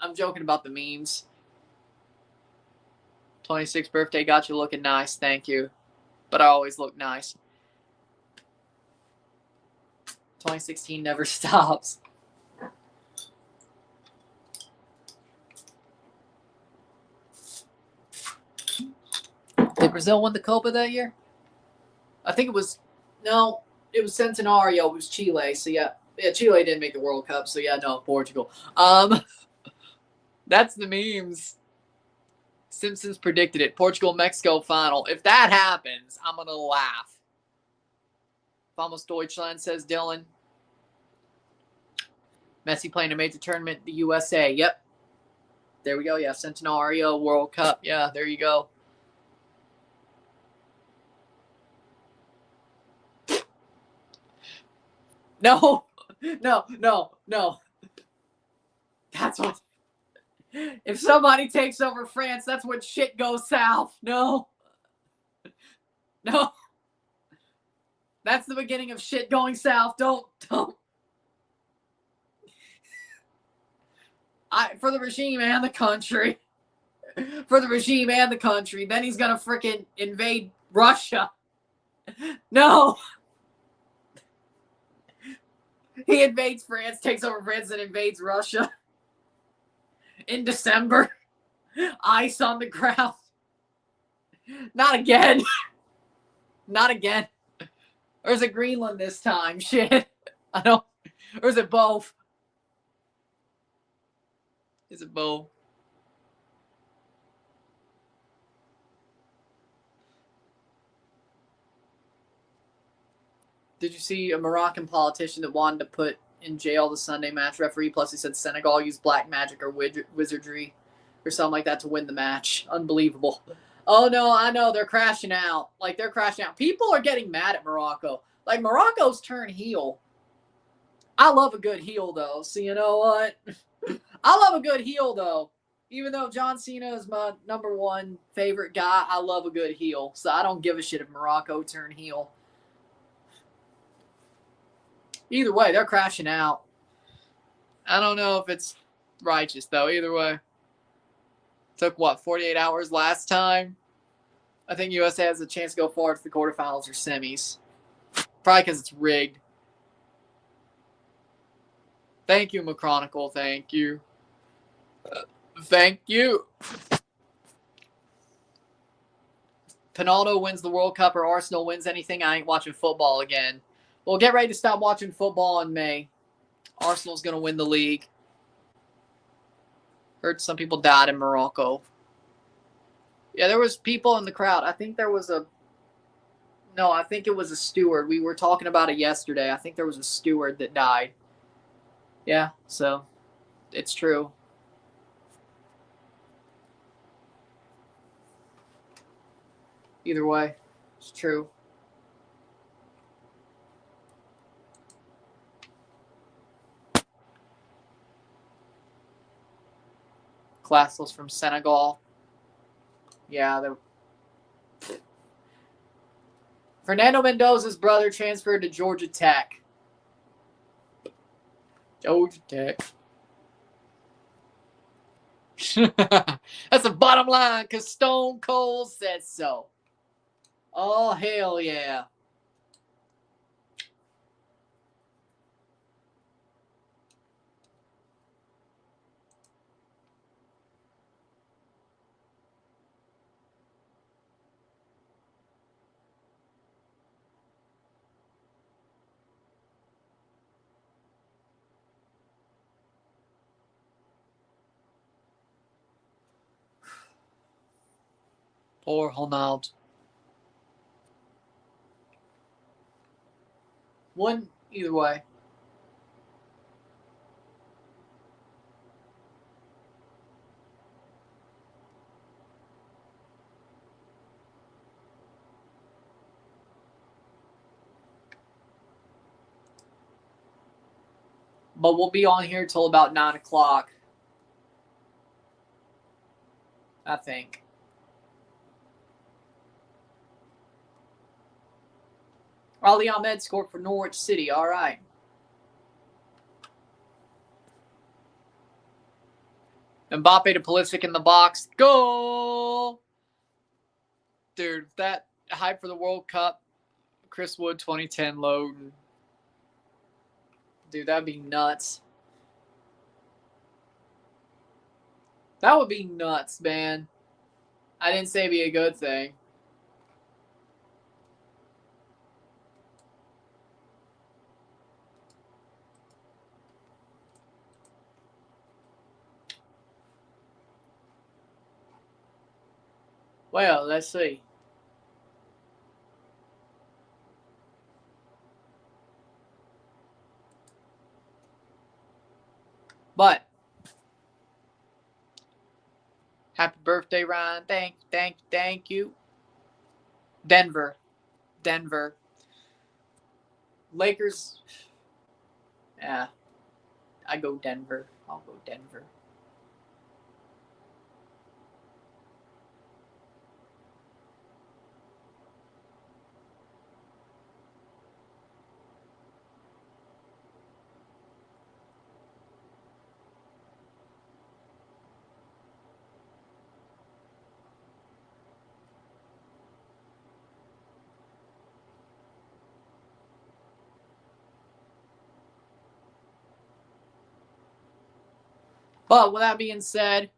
I'm joking about the memes. 26th birthday got you looking nice. Thank you. But I always look nice. 2016 never stops. Did Brazil win the Copa that year? I think it was Centenario. It was Chile. So yeah, Chile didn't make the World Cup. So yeah, no, Portugal. That's the memes. Simpsons predicted it. Portugal-Mexico final. If that happens, I'm going to laugh. Vamos Deutschland, says Dillon. Messi playing a major tournament, the USA. Yep. There we go. Yeah, Centenario, World Cup. Yeah, there you go. No. That's what... If somebody takes over France, that's when shit goes south. No. That's the beginning of shit going south. Don't. For the regime and the country. Then he's going to freaking invade Russia. No. He invades France, takes over France, and invades Russia. In December. Ice on the ground. Not again. Or is it Greenland this time? Shit. I don't. Or is it both? Is it both? Did you see a Moroccan politician that wanted to put in jail the Sunday match referee? Plus, he said Senegal used black magic or wizardry or something like that to win the match. Unbelievable. Oh, no, I know. They're crashing out. People are getting mad at Morocco. Like, Morocco's turned heel. I love a good heel, though. So you know what? I love a good heel, though. Even though John Cena is my number one favorite guy, I love a good heel. So I don't give a shit if Morocco turn heel. Either way, they're crashing out. I don't know if it's righteous, though. Either way. Took, 48 hours last time? I think USA has a chance to go forward to the quarterfinals or semis. Probably because it's rigged. Thank you, McChronicle. Thank you. Thank you. Pinaldo wins the World Cup or Arsenal wins anything, I ain't watching football again. Well, get ready to stop watching football in May. Arsenal's going to win the league. Heard some people died in Morocco. Yeah, there was people in the crowd. I think there was a... No, I think it was a steward. We were talking about it yesterday. I think there was a steward that died. Yeah, so it's true. Either way, it's true. Classless from Senegal. Yeah, they're... Fernando Mendoza's brother transferred to Georgia Tech. Georgia Tech. That's the bottom line, because Stone Cold said so. Oh, hell yeah. Poor Ronaldo. One, either way. But we'll be on here till about 9 o'clock. I think. Ali Ahmed scored for Norwich City. All right. Mbappe to Pulisic in the box. Goal! Dude, that hype for the World Cup. Chris Wood 2010 load. Dude, that'd be nuts. That would be nuts, man. I didn't say it'd be a good thing. Well, let's see. But happy birthday, Ryan. Thank you. Denver. Lakers. Yeah. I go Denver. I'll go Denver. But with that being said,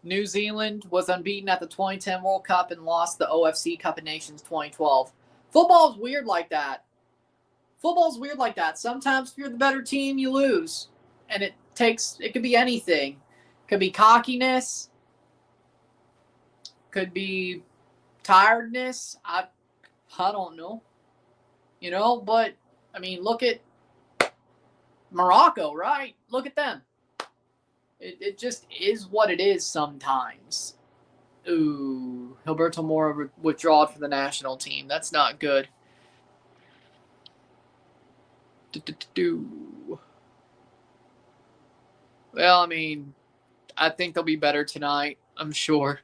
New Zealand was unbeaten at the 2010 World Cup and lost the OFC Cup of Nations 2012. Football's weird like that. Sometimes if you're the better team, you lose. And it could be anything. It could be cockiness. Could be tiredness. I don't know. But, I mean, look at Morocco, right? Look at them. It just is what it is sometimes. Ooh, Gilberto Mora withdrawed from the national team. That's not good. Well, I mean, I think they'll be better tonight. I'm sure.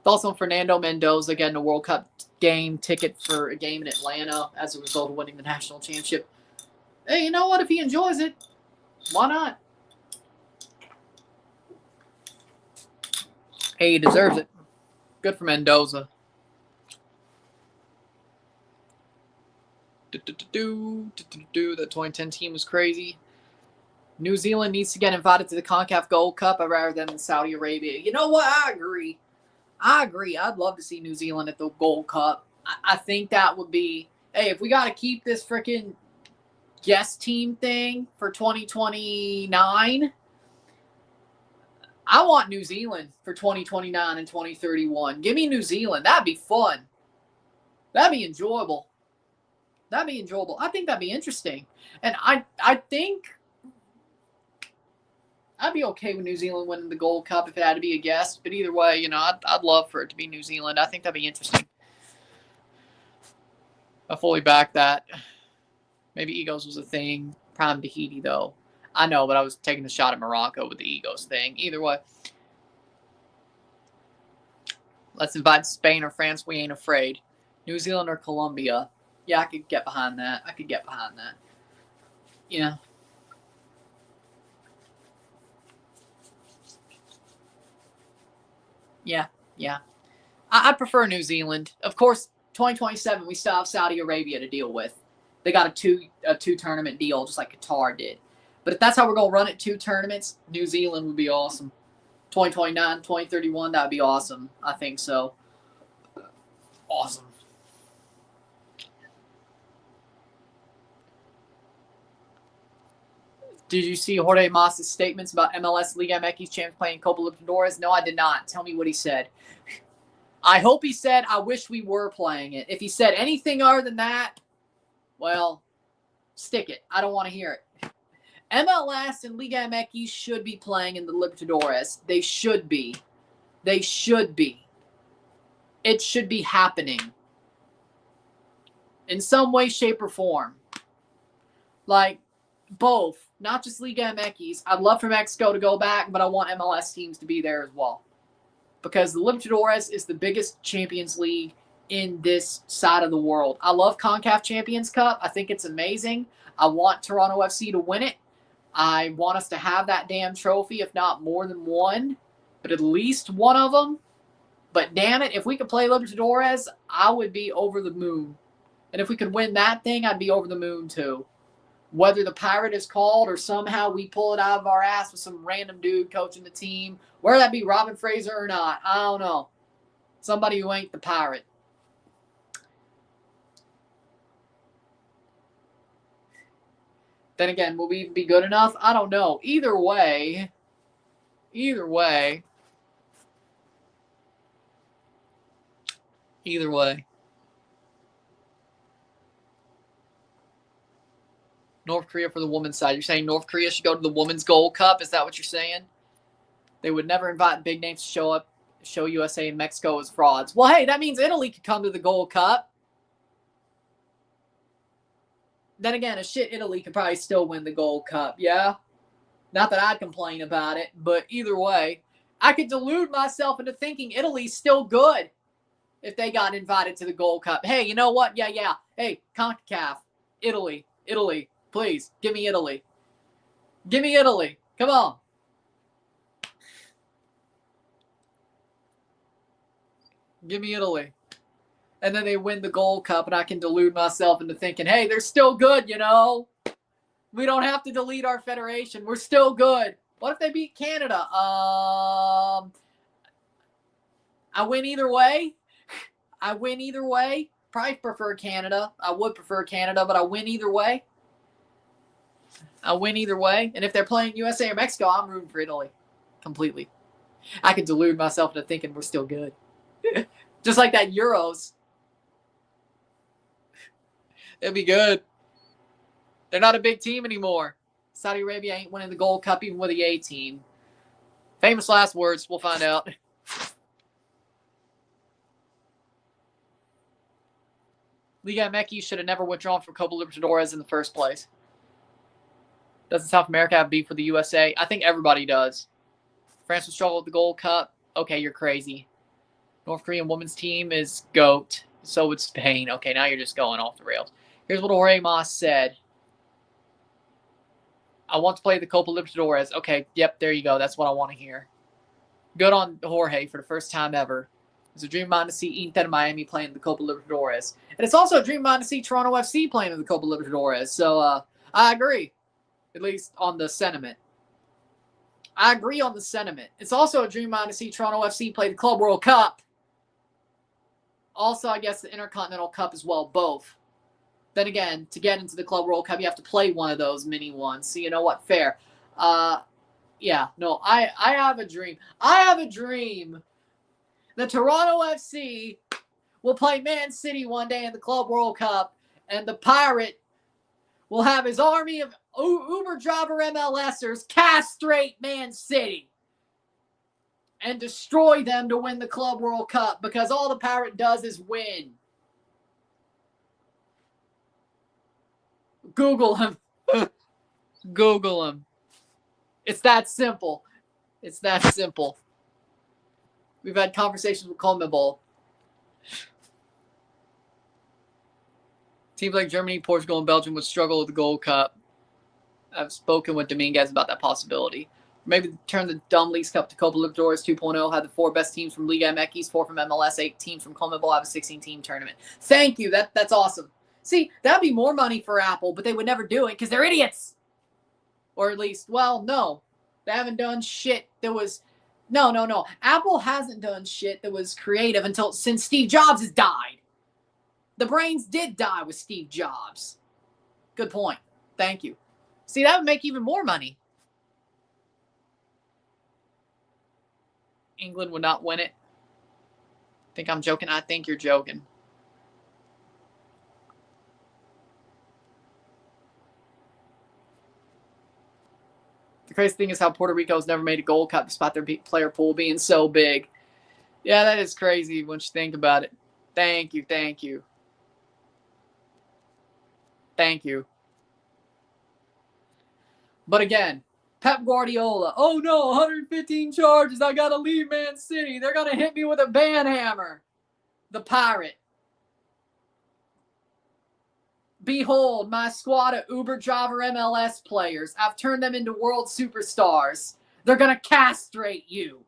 Also, Fernando Mendoza getting a World Cup game ticket for a game in Atlanta as a result of winning the national championship. Hey, you know what? If he enjoys it, why not? Hey, he deserves it. Good for Mendoza. The 2010 team was crazy. New Zealand needs to get invited to the CONCACAF Gold Cup rather than Saudi Arabia. You know what? I agree. I'd love to see New Zealand at the Gold Cup. I think that would be, hey, if we got to keep this freaking guest team thing for 2029, I want New Zealand for 2029 and 2031. Give me New Zealand. That'd be fun. That'd be enjoyable. I think that'd be interesting. And I think I'd be okay with New Zealand winning the Gold Cup if it had to be a guest. But either way, you know, I'd love for it to be New Zealand. I think that'd be interesting. I fully back that. Maybe egos was a thing. Prime Tahiti, though. I know, but I was taking a shot at Morocco with the egos thing. Either way. Let's invite Spain or France. We ain't afraid. New Zealand or Colombia. Yeah, I could get behind that. Yeah. Yeah. I prefer New Zealand. Of course, 2027, we still have Saudi Arabia to deal with. They got a two tournament deal, just like Qatar did. But if that's how we're going to run it, 2 tournaments, New Zealand would be awesome. 2029, 2031, that would be awesome. I think so. Awesome. Did you see Jorge Mas's statements about MLS Liga MX champs playing Copa Libertadores? No, I did not. Tell me what he said. I hope he said, I wish we were playing it. If he said anything other than that, well, stick it. I don't want to hear it. MLS and Liga MX should be playing in the Libertadores. They should be. It should be happening. In some way, shape, or form. Like, both. Not just Liga MX. I'd love for Mexico to go back, but I want MLS teams to be there as well. Because the Libertadores is the biggest Champions League in this side of the world. I love CONCACAF Champions Cup. I think it's amazing. I want Toronto FC to win it. I want us to have that damn trophy, if not more than one, but at least one of them. But damn it, if we could play Libertadores, I would be over the moon. And if we could win that thing, I'd be over the moon too. Whether the Pirate is called or somehow we pull it out of our ass with some random dude coaching the team, whether that be Robin Fraser or not, I don't know. Somebody who ain't the Pirate. Then again, will we even be good enough? I don't know. Either way. North Korea for the women's side. You're saying North Korea should go to the Women's Gold Cup? Is that what you're saying? They would never invite big names to show USA and Mexico as frauds. Well, hey, that means Italy could come to the Gold Cup. Then again, a shit Italy could probably still win the Gold Cup, yeah? Not that I'd complain about it, but either way, I could delude myself into thinking Italy's still good if they got invited to the Gold Cup. Hey, you know what? Yeah. Hey, CONCACAF, Italy, please, give me Italy. Come on. Give me Italy. And then they win the Gold Cup, and I can delude myself into thinking, hey, they're still good, you know? We don't have to delete our federation. We're still good. What if they beat Canada? I win either way. Probably prefer Canada. I would prefer Canada, but I win either way. And if they're playing USA or Mexico, I'm rooting for Italy. Completely. I could delude myself into thinking we're still good. Just like that Euros. It'd be good. They're not a big team anymore. Saudi Arabia ain't winning the Gold Cup even with the A team. Famous last words. We'll find out. Liga MX should have never withdrawn from Copa Libertadores in the first place. Doesn't South America have beef with the USA? I think everybody does. France will struggle with the Gold Cup. Okay, you're crazy. North Korean women's team is GOAT. So would Spain. Okay, now you're just going off the rails. Here's what Jorge Mas said. I want to play the Copa Libertadores. Okay, yep, there you go. That's what I want to hear. Good on Jorge for the first time ever. It's a dream of mine to see Inter Miami playing the Copa Libertadores. And it's also a dream of mine to see Toronto FC playing in the Copa Libertadores. So I agree, at least on the sentiment. I agree on the sentiment. It's also a dream of mine to see Toronto FC play the Club World Cup. Also, I guess the Intercontinental Cup as well, both. Then again, to get into the Club World Cup, you have to play one of those mini ones. So you know what? Fair. Yeah, no, I have a dream. I have a dream that Toronto FC will play Man City one day in the Club World Cup, and the Pirate will have his army of Uber driver MLSers castrate Man City and destroy them to win the Club World Cup, because all the Pirate does is win. Google him. Google him. It's that simple. It's that simple. We've had conversations with CONMEBOL. Teams like Germany, Portugal, and Belgium would struggle with the Gold Cup. I've spoken with Dominguez about that possibility. Maybe turn the dumb Leagues Cup to Copa Libertadores 2.0. Have the 4 best teams from Liga MX, 4 from MLS, 8 teams from CONMEBOL. Have a 16-team tournament. Thank you. That's awesome. See, that'd be more money for Apple, but they would never do it because they're idiots. Or at least, well, no. They haven't done shit that was... No. Apple hasn't done shit that was creative since Steve Jobs has died. The brains did die with Steve Jobs. Good point. Thank you. See, that would make even more money. England would not win it. Think I'm joking? I think you're joking. The crazy thing is how Puerto Rico's never made a Gold Cup despite their player pool being so big. Yeah, that is crazy once you think about it. Thank you. Thank you. But again, Pep Guardiola. Oh no, 115 charges. I got to leave Man City. They're going to hit me with a ban hammer. The Pirate. Behold, my squad of Uber driver MLS players. I've turned them into world superstars. They're going to castrate you.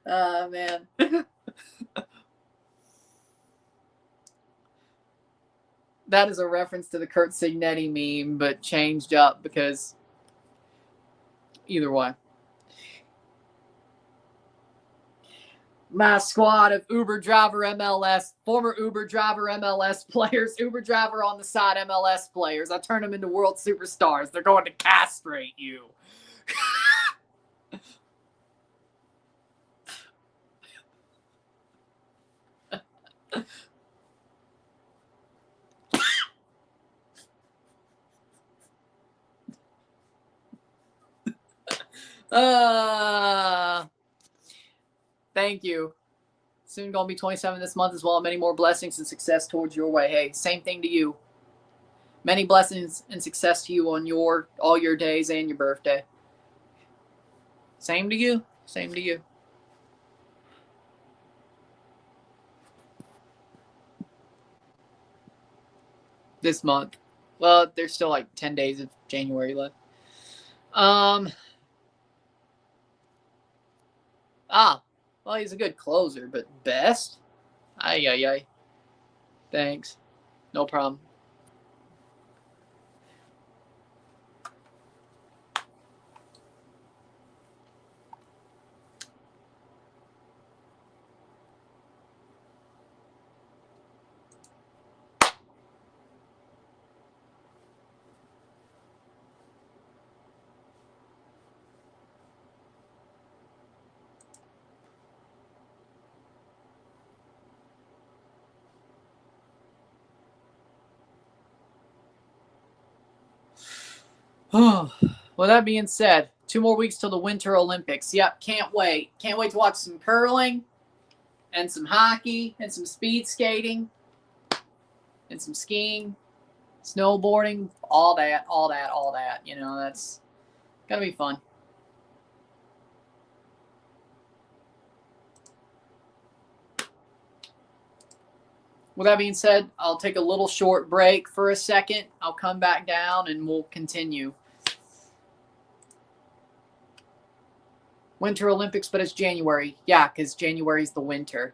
Oh, man. That is a reference to the Kurt Signetti meme, but changed up because either way. My squad of Uber driver MLS, former Uber driver MLS players, Uber driver on the side MLS players. I turn them into world superstars. They're going to castrate you. Thank you. Soon gonna be 27 this month as well. Many more blessings and success towards your way. Hey, same thing to you. Many blessings and success to you on all your days and your birthday. Same to you. Same to you. This month. Well, there's still like 10 days of January left. Well, he's a good closer, but best? Ay. Thanks. No problem. Well, that being said, 2 more weeks till the Winter Olympics. Yep, can't wait. Can't wait to watch some curling and some hockey and some speed skating and some skiing, snowboarding, all that. You know, that's going to be fun. With that being said, I'll take a little short break for a second. I'll come back down and we'll continue. Winter Olympics, but it's January. Yeah, because January's the winter.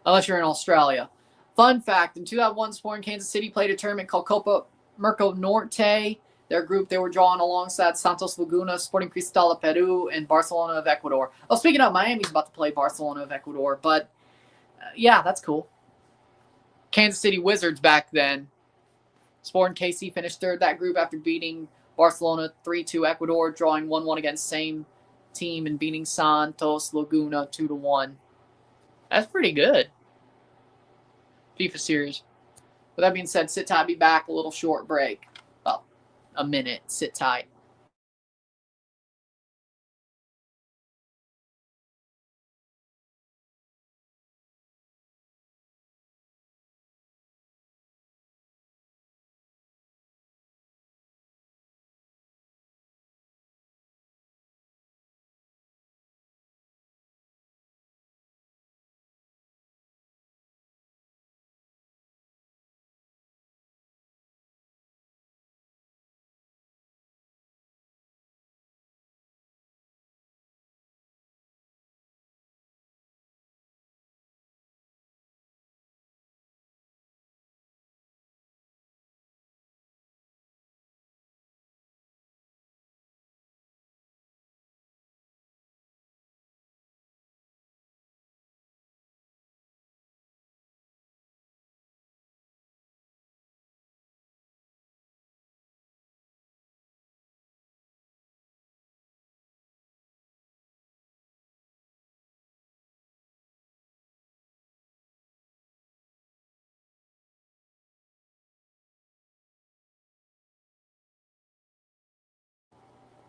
Unless you're in Australia. Fun fact, in 2001, Sport in Kansas City played a tournament called Copa Merco Norte. Their group, they were drawn alongside Santos Laguna, Sporting Cristal of Peru, and Barcelona of Ecuador. Oh, speaking of, Miami's about to play Barcelona of Ecuador, but yeah, that's cool. Kansas City Wizards back then. Sport and KC finished third that group after beating Barcelona 3-2 Ecuador, drawing 1-1 against same team and beating Santos Laguna 2-1. That's pretty good. FIFA series. With that being said, sit tight, be back, a little short break. About a minute, sit tight.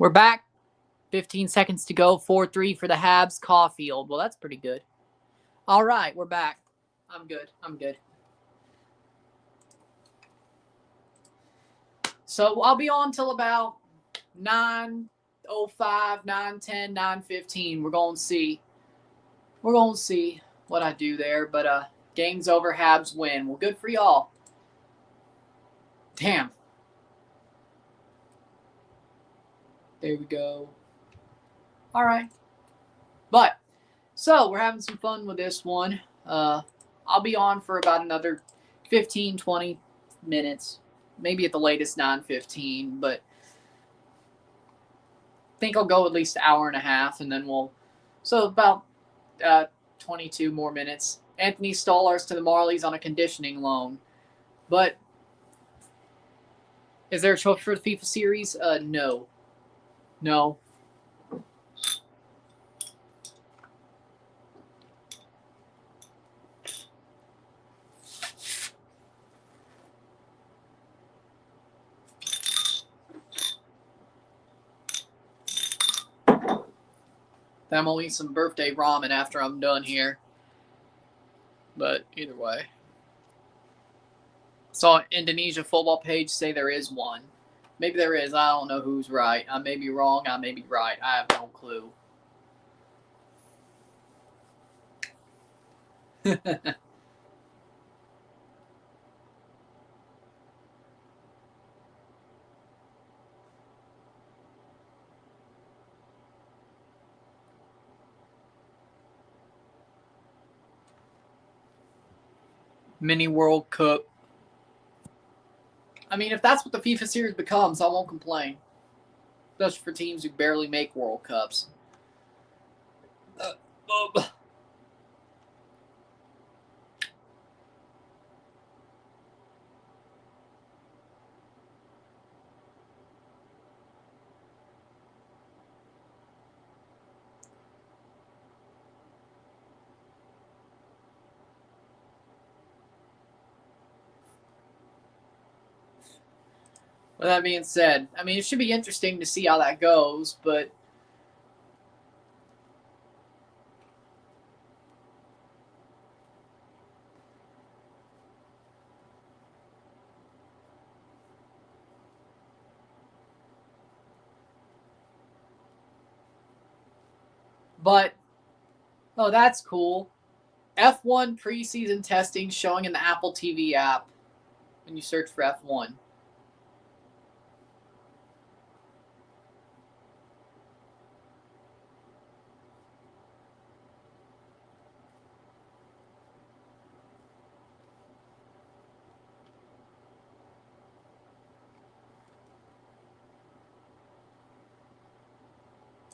We're back. 15 seconds to go. 4-3 for the Habs. Caulfield. Well, that's pretty good. All right, we're back. I'm good. So I'll be on till about 9:05, 9:10, 9:15. We're going to see. We're going to see what I do there. But game's over. Habs win. Well, good for y'all. Damn. There we go. All right. But, so we're having some fun with this one. I'll be on for about another 15, 20 minutes. Maybe at the latest 9:15. But I think I'll go at least an hour and a half. And then we'll... So about 22 more minutes. Anthony Stolarz to the Marlies on a conditioning loan. But is there a trophy for the FIFA series? No. No. I'm gonna eat some birthday ramen after I'm done here. But either way. Saw Indonesia football page say there is one. Maybe there is. I don't know who's right. I may be wrong. I may be right. I have no clue. Mini World Cup. I mean, if that's what the FIFA series becomes, I won't complain. Especially for teams who barely make World Cups. With that being said, I mean, it should be interesting to see how that goes, but oh, that's cool. F1 preseason testing showing in the Apple TV app when you search for F1.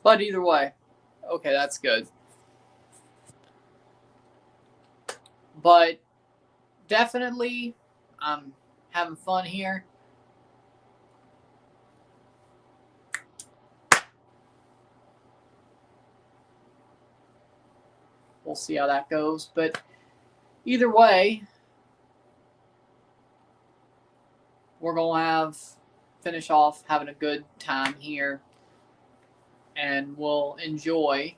But either way, okay, that's good. But definitely, I'm having fun here. We'll see how that goes. But either way, we're going to finish off having a good time here. And we'll enjoy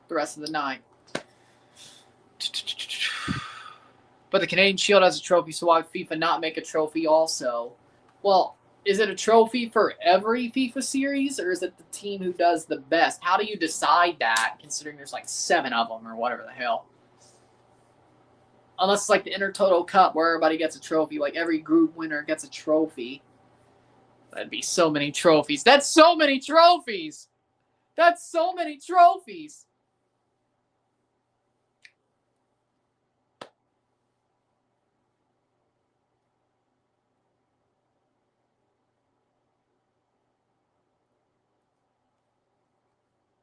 the rest of the night. But the Canadian Shield has a trophy, so why would FIFA not make a trophy also? Well, is it a trophy for every FIFA series, or is it the team who does the best? How do you decide that, considering there's like 7 of them or whatever the hell? Unless it's like the Intertoto Cup where everybody gets a trophy, like every group winner gets a trophy. That'd be so many trophies. That's so many trophies! That's so many trophies!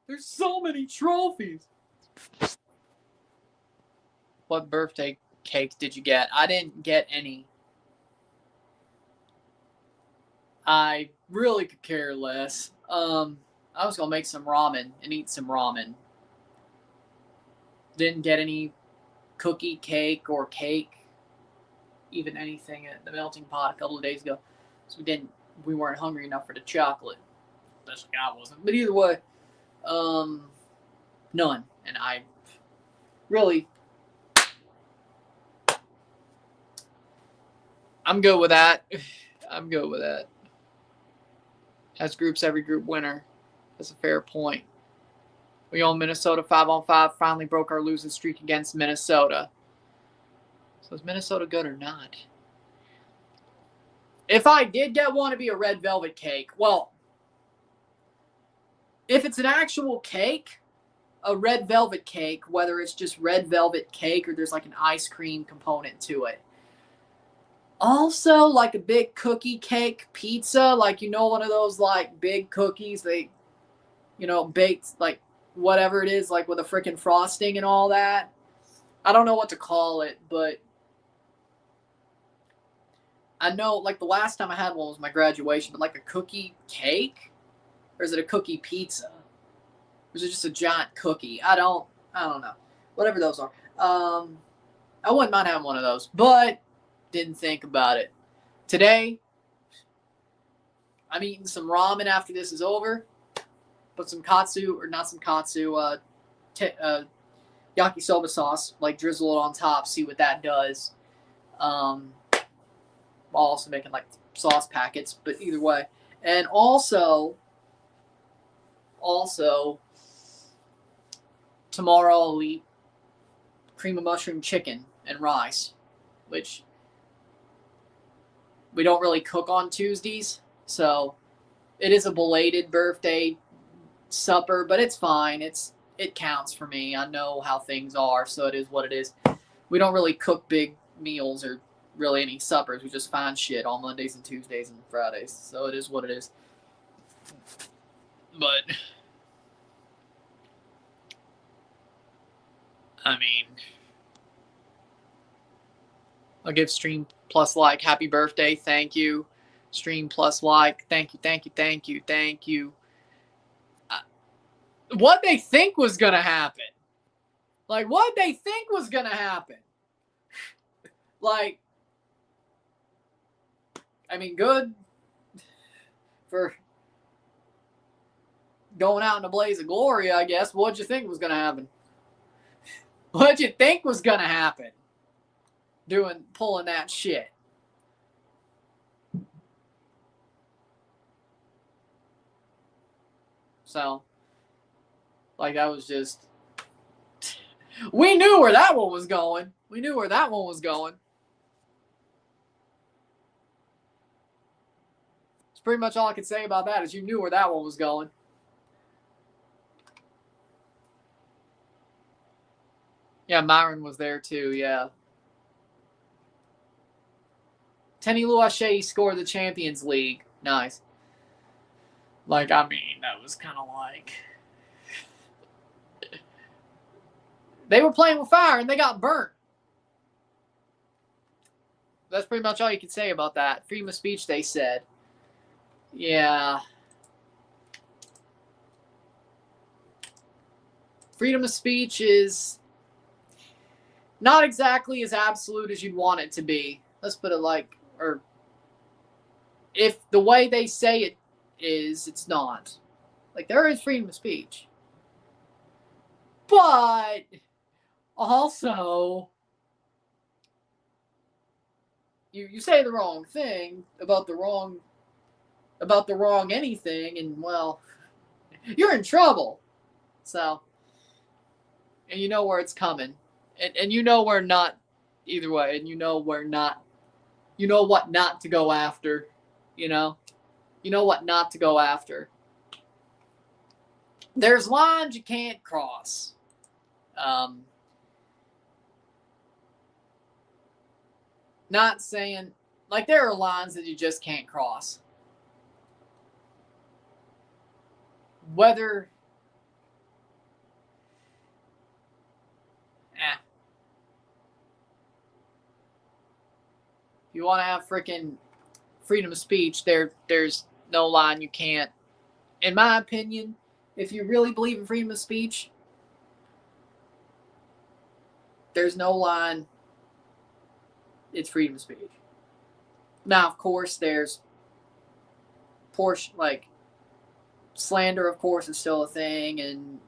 There's so many trophies! What birthday cake did you get? I didn't get any. I really could care less. I was gonna make some ramen and eat some ramen. Didn't get any cookie, cake, or cake, even anything at the melting pot a couple of days ago. So we weren't hungry enough for the chocolate. Especially I wasn't. But either way, none. And I really, I'm good with that. I'm good with that. As groups, every group winner. That's a fair point. We own Minnesota 5-on-5. Finally broke our losing streak against Minnesota. So is Minnesota good or not? If I did get one, it'd be a red velvet cake. Well, if it's an actual cake, a red velvet cake, whether it's just red velvet cake or there's like an ice cream component to it. Also, like a big cookie cake pizza, like, you know, one of those like big cookies they, you know, baked like whatever it is, like with a freaking frosting and all that. I don't know what to call it, but I know like the last time I had one was my graduation, but like a cookie cake? Or is it a cookie pizza? Or is it just a giant cookie? I don't know. Whatever those are. I wouldn't mind having one of those, but didn't think about it. Today, I'm eating some ramen after this is over. Put some katsu, or not some katsu, yakisoba sauce, like drizzle it on top, see what that does. While also making like sauce packets, but either way. And also, tomorrow I'll eat cream of mushroom chicken and rice, which we don't really cook on Tuesdays, so it is a belated birthday supper, but it's fine. It counts for me. I know how things are, so it is what it is. We don't really cook big meals or really any suppers. We just find shit on Mondays and Tuesdays and Fridays, so it is what it is. But I mean, I'll give Stream Plus like happy birthday. Thank you. Stream Plus like. Thank you, thank you, thank you, thank you. What they think was going to happen. Like, what they think was going to happen. Like, I mean, good for going out in a blaze of glory, I guess. What'd you think was going to happen? What'd you think was going to happen? Pulling that shit. So, like, that was just... We knew where that one was going. It's pretty much all I could say about that is you knew where that one was going. Yeah, Myron was there too, yeah. Tenny Luache scored the Champions League. Nice. Like, I mean, that was kind of like... They were playing with fire and they got burnt. That's pretty much all you can say about that. Freedom of speech, they said. Yeah. Freedom of speech is not exactly as absolute as you'd want it to be. Let's put it like, or if the way they say it is, it's not. Like, there is freedom of speech. But also, you say the wrong thing about the wrong anything, and, well, you're in trouble. So, and you know where it's coming. And you know we're not either way, and you know we're not, you know what not to go after, you know what not to go after. There's lines you can't cross. Not saying, like, there are lines that you just can't cross. Whether, if you want to have freaking freedom of speech, there's no line you can't. In my opinion, if you really believe in freedom of speech, there's no line. It's freedom of speech. Now, of course, there's portion, like, slander, of course, is still a thing, and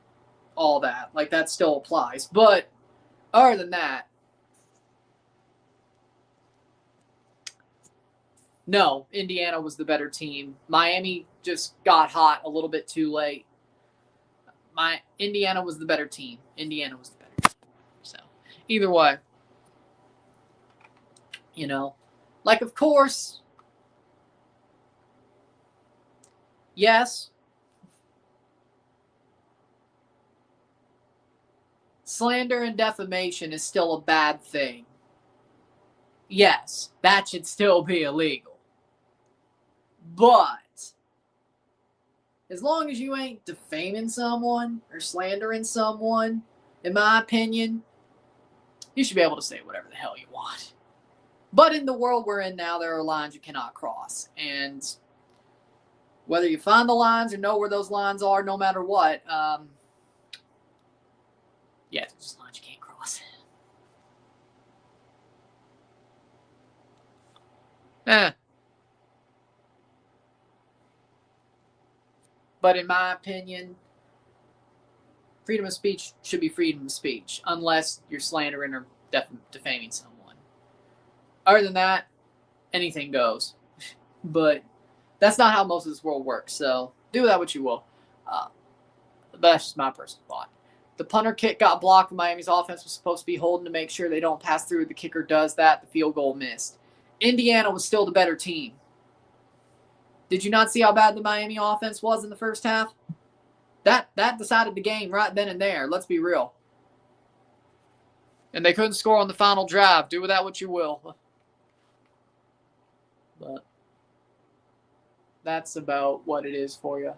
all that. Like, that still applies. But other than that, no, Indiana was the better team. Miami just got hot a little bit too late. Indiana was the better team. So, either way, like, of course, yes, slander and defamation is still a bad thing. Yes, that should still be illegal. But as long as you ain't defaming someone or slandering someone, in my opinion, you should be able to say whatever the hell you want. But in the world we're in now, there are lines you cannot cross. And whether you find the lines or know where those lines are, no matter what, yeah, there's just lines you can't cross. But in my opinion, freedom of speech should be freedom of speech, unless you're slandering or defaming someone. Other than that, anything goes. But that's not how most of this world works, so do that what you will. That's just my personal thought. The punter kick got blocked. Miami's offense was supposed to be holding to make sure they don't pass through. The kicker does that. The field goal missed. Indiana was still the better team. Did you not see how bad the Miami offense was in the first half? That decided the game right then and there. Let's be real. And they couldn't score on the final drive. Do with that what you will. But that's about what it is for you.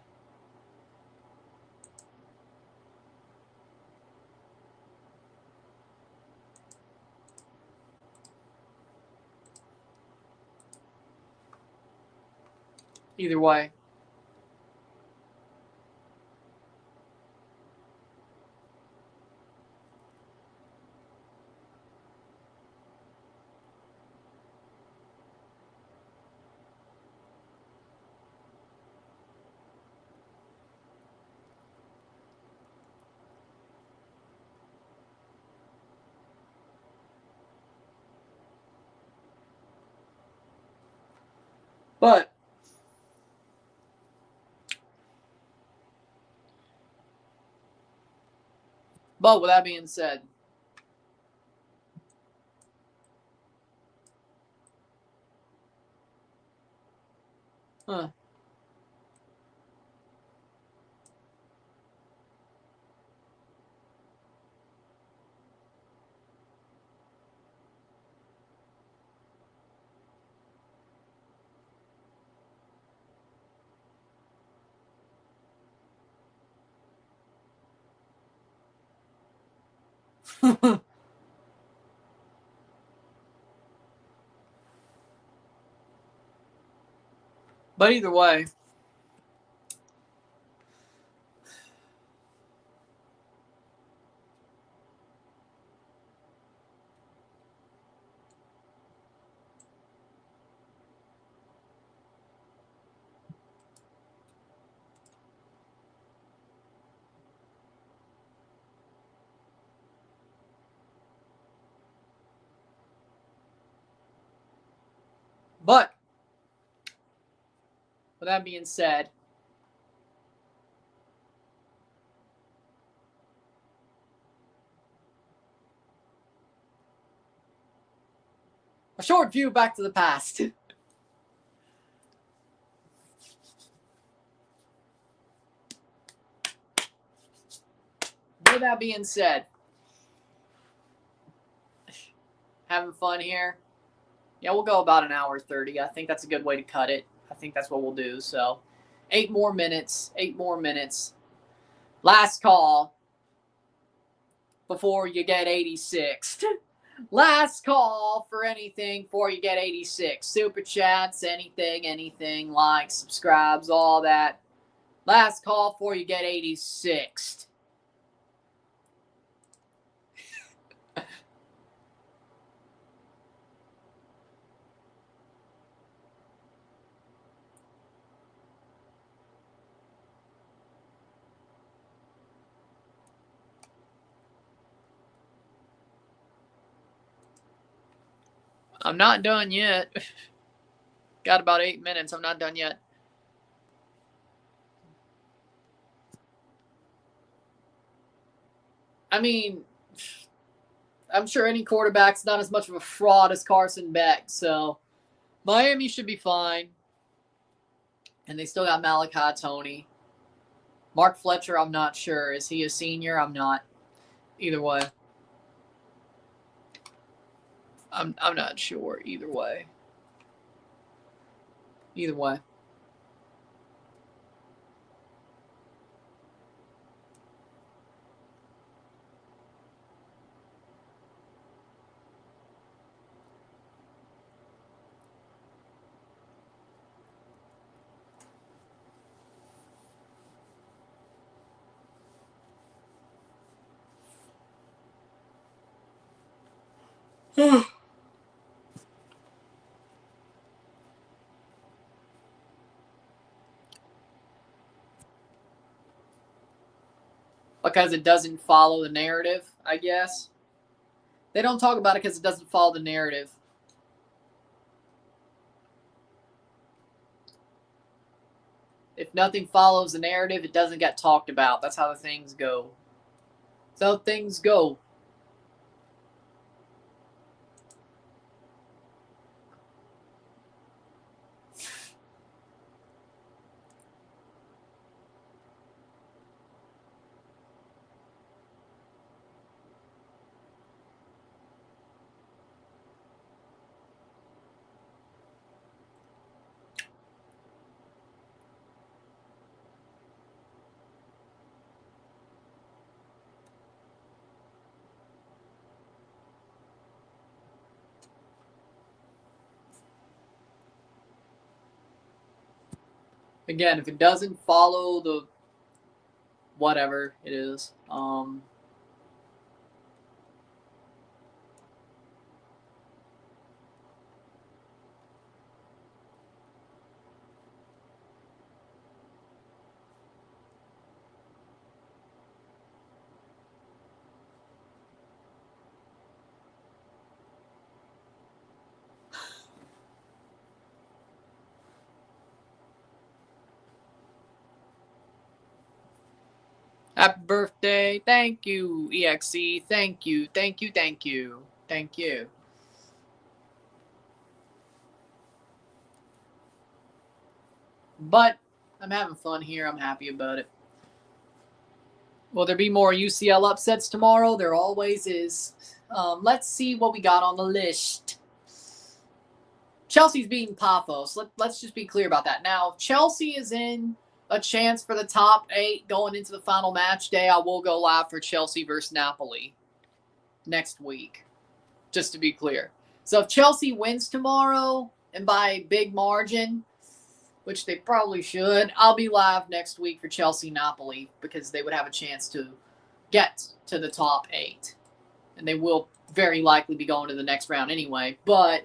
Either way. But with that being said, but either way, but with that being said, a short view back to the past. With that being said, having fun here. Yeah, we'll go about an hour 30. I think that's a good way to cut it. I think that's what we'll do. So 8 more minutes. Last call before you get 86. Last call for anything before you get 86. Super chats, anything, likes, subscribes, all that. Last call before you get 86. I'm not done yet. Got about 8 minutes. I'm not done yet. I mean, I'm sure any quarterback's not as much of a fraud as Carson Beck, so Miami should be fine. And they still got Malachi Tony. Mark Fletcher, I'm not sure. Is he a senior? I'm not. Either way. I'm not sure either way. Either way. Because it doesn't follow the narrative, I guess. They don't talk about it because it doesn't follow the narrative. If nothing follows the narrative, it doesn't get talked about. That's how the things go. That's how things go. Again, if it doesn't follow the whatever it is, Happy birthday. Thank you, EXE. Thank you. Thank you. Thank you. Thank you. But I'm having fun here. I'm happy about it. Will there be more UCL upsets tomorrow? There always is. Let's see what we got on the list. Chelsea's beating Paphos. Let's just be clear about that. Now, if Chelsea is in a chance for the top 8 going into the final match day, I will go live for Chelsea versus Napoli next week, just to be clear. So if Chelsea wins tomorrow and by a big margin, which they probably should, I'll be live next week for Chelsea-Napoli because they would have a chance to get to the top 8. And they will very likely be going to the next round anyway. But,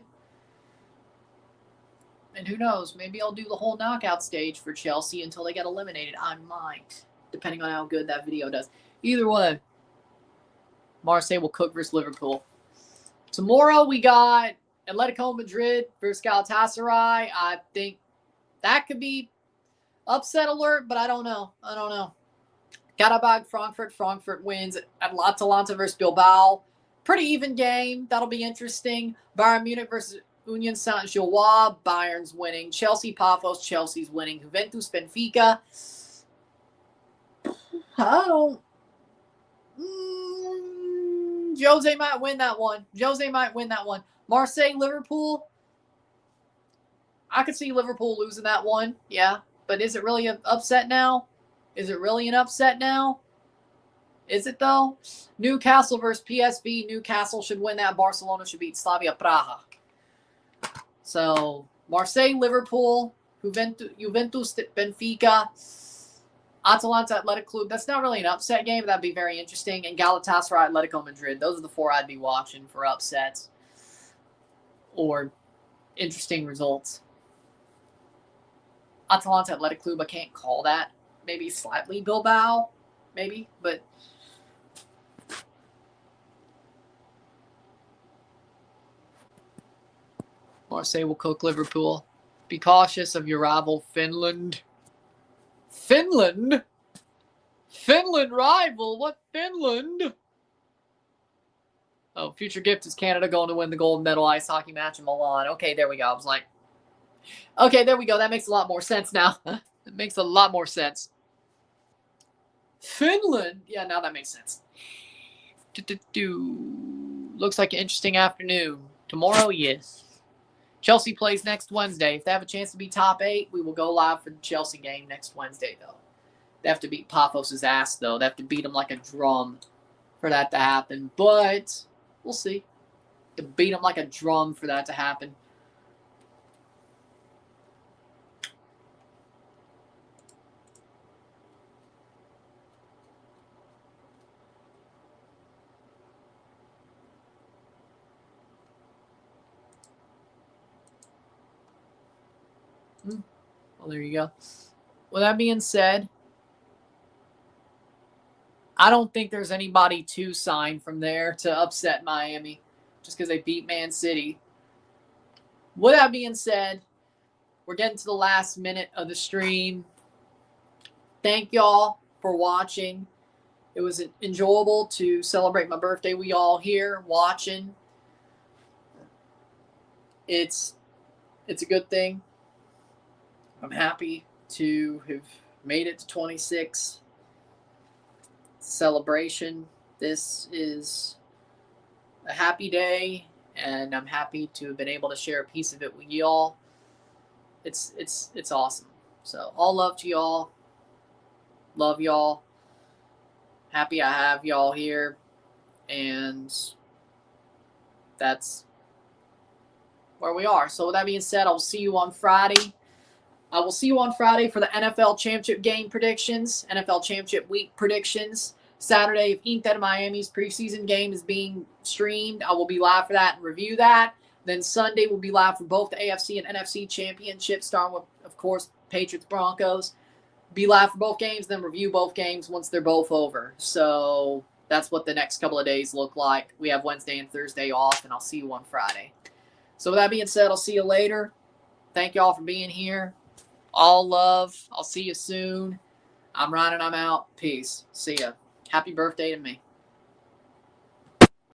and who knows, maybe I'll do the whole knockout stage for Chelsea until they get eliminated. I might, depending on how good that video does. Either way, Marseille will cook versus Liverpool. Tomorrow we got Atletico Madrid versus Galatasaray. I think that could be upset alert, but I don't know. Karabag, Frankfurt. Frankfurt wins. Atalanta versus Bilbao. Pretty even game. That'll be interesting. Bayern Munich versus Union Saint-Gilloise. Bayern's winning. Chelsea, Paphos. Chelsea's winning. Juventus, Benfica. I don't. Jose might win that one. Marseille, Liverpool. I could see Liverpool losing that one. Yeah. But is it really an upset now? Is it though? Newcastle versus PSV. Newcastle should win that. Barcelona should beat Slavia Praha. So, Marseille, Liverpool, Juventus, Benfica, Atalanta, Athletic Club. That's not really an upset game, but that'd be very interesting. And Galatasaray, Atletico Madrid. Those are the 4 I'd be watching for upsets or interesting results. Atalanta, Athletic Club, I can't call that. Maybe slightly Bilbao, maybe, but Marseille will cook Liverpool. Be cautious of your rival, Finland. Finland rival? What Finland? Oh, future gift is Canada going to win the gold medal ice hockey match in Milan. Okay, there we go. I was like, okay, there we go. That makes a lot more sense now. It makes a lot more sense. Finland? Yeah, now that makes sense. Looks like an interesting afternoon. Tomorrow, yes. Chelsea plays next Wednesday. If they have a chance to be top 8, we will go live for the Chelsea game next Wednesday, though. They have to beat Paphos' ass, though. They have to beat them like a drum for that to happen. But we'll see. To beat them like a drum for that to happen. Well, there you go. With that being said, I don't think there's anybody to sign from there to upset Miami just because they beat Man City. With that being said, we're getting to the last minute of the stream. Thank y'all for watching. It was enjoyable to celebrate my birthday with y'all here watching. It's a good thing. I'm happy to have made it to 26. Celebration. This is a happy day, and I'm happy to have been able to share a piece of it with y'all. It's awesome. So all love to y'all. Love y'all. Happy I have y'all here, and that's where we are. So with that being said, I'll see you on Friday. I will see you on Friday for the NFL Championship game predictions, NFL Championship week predictions. Saturday, if Inter Miami's preseason game is being streamed, I will be live for that and review that. Then Sunday, we'll be live for both the AFC and NFC championships, starting with, of course, Patriots Broncos. Be live for both games, then review both games once they're both over. So that's what the next couple of days look like. We have Wednesday and Thursday off, and I'll see you on Friday. So with that being said, I'll see you later. Thank y'all for being here. All love. I'll see you soon. I'm Ryan and I'm out. Peace. See ya. Happy birthday to me.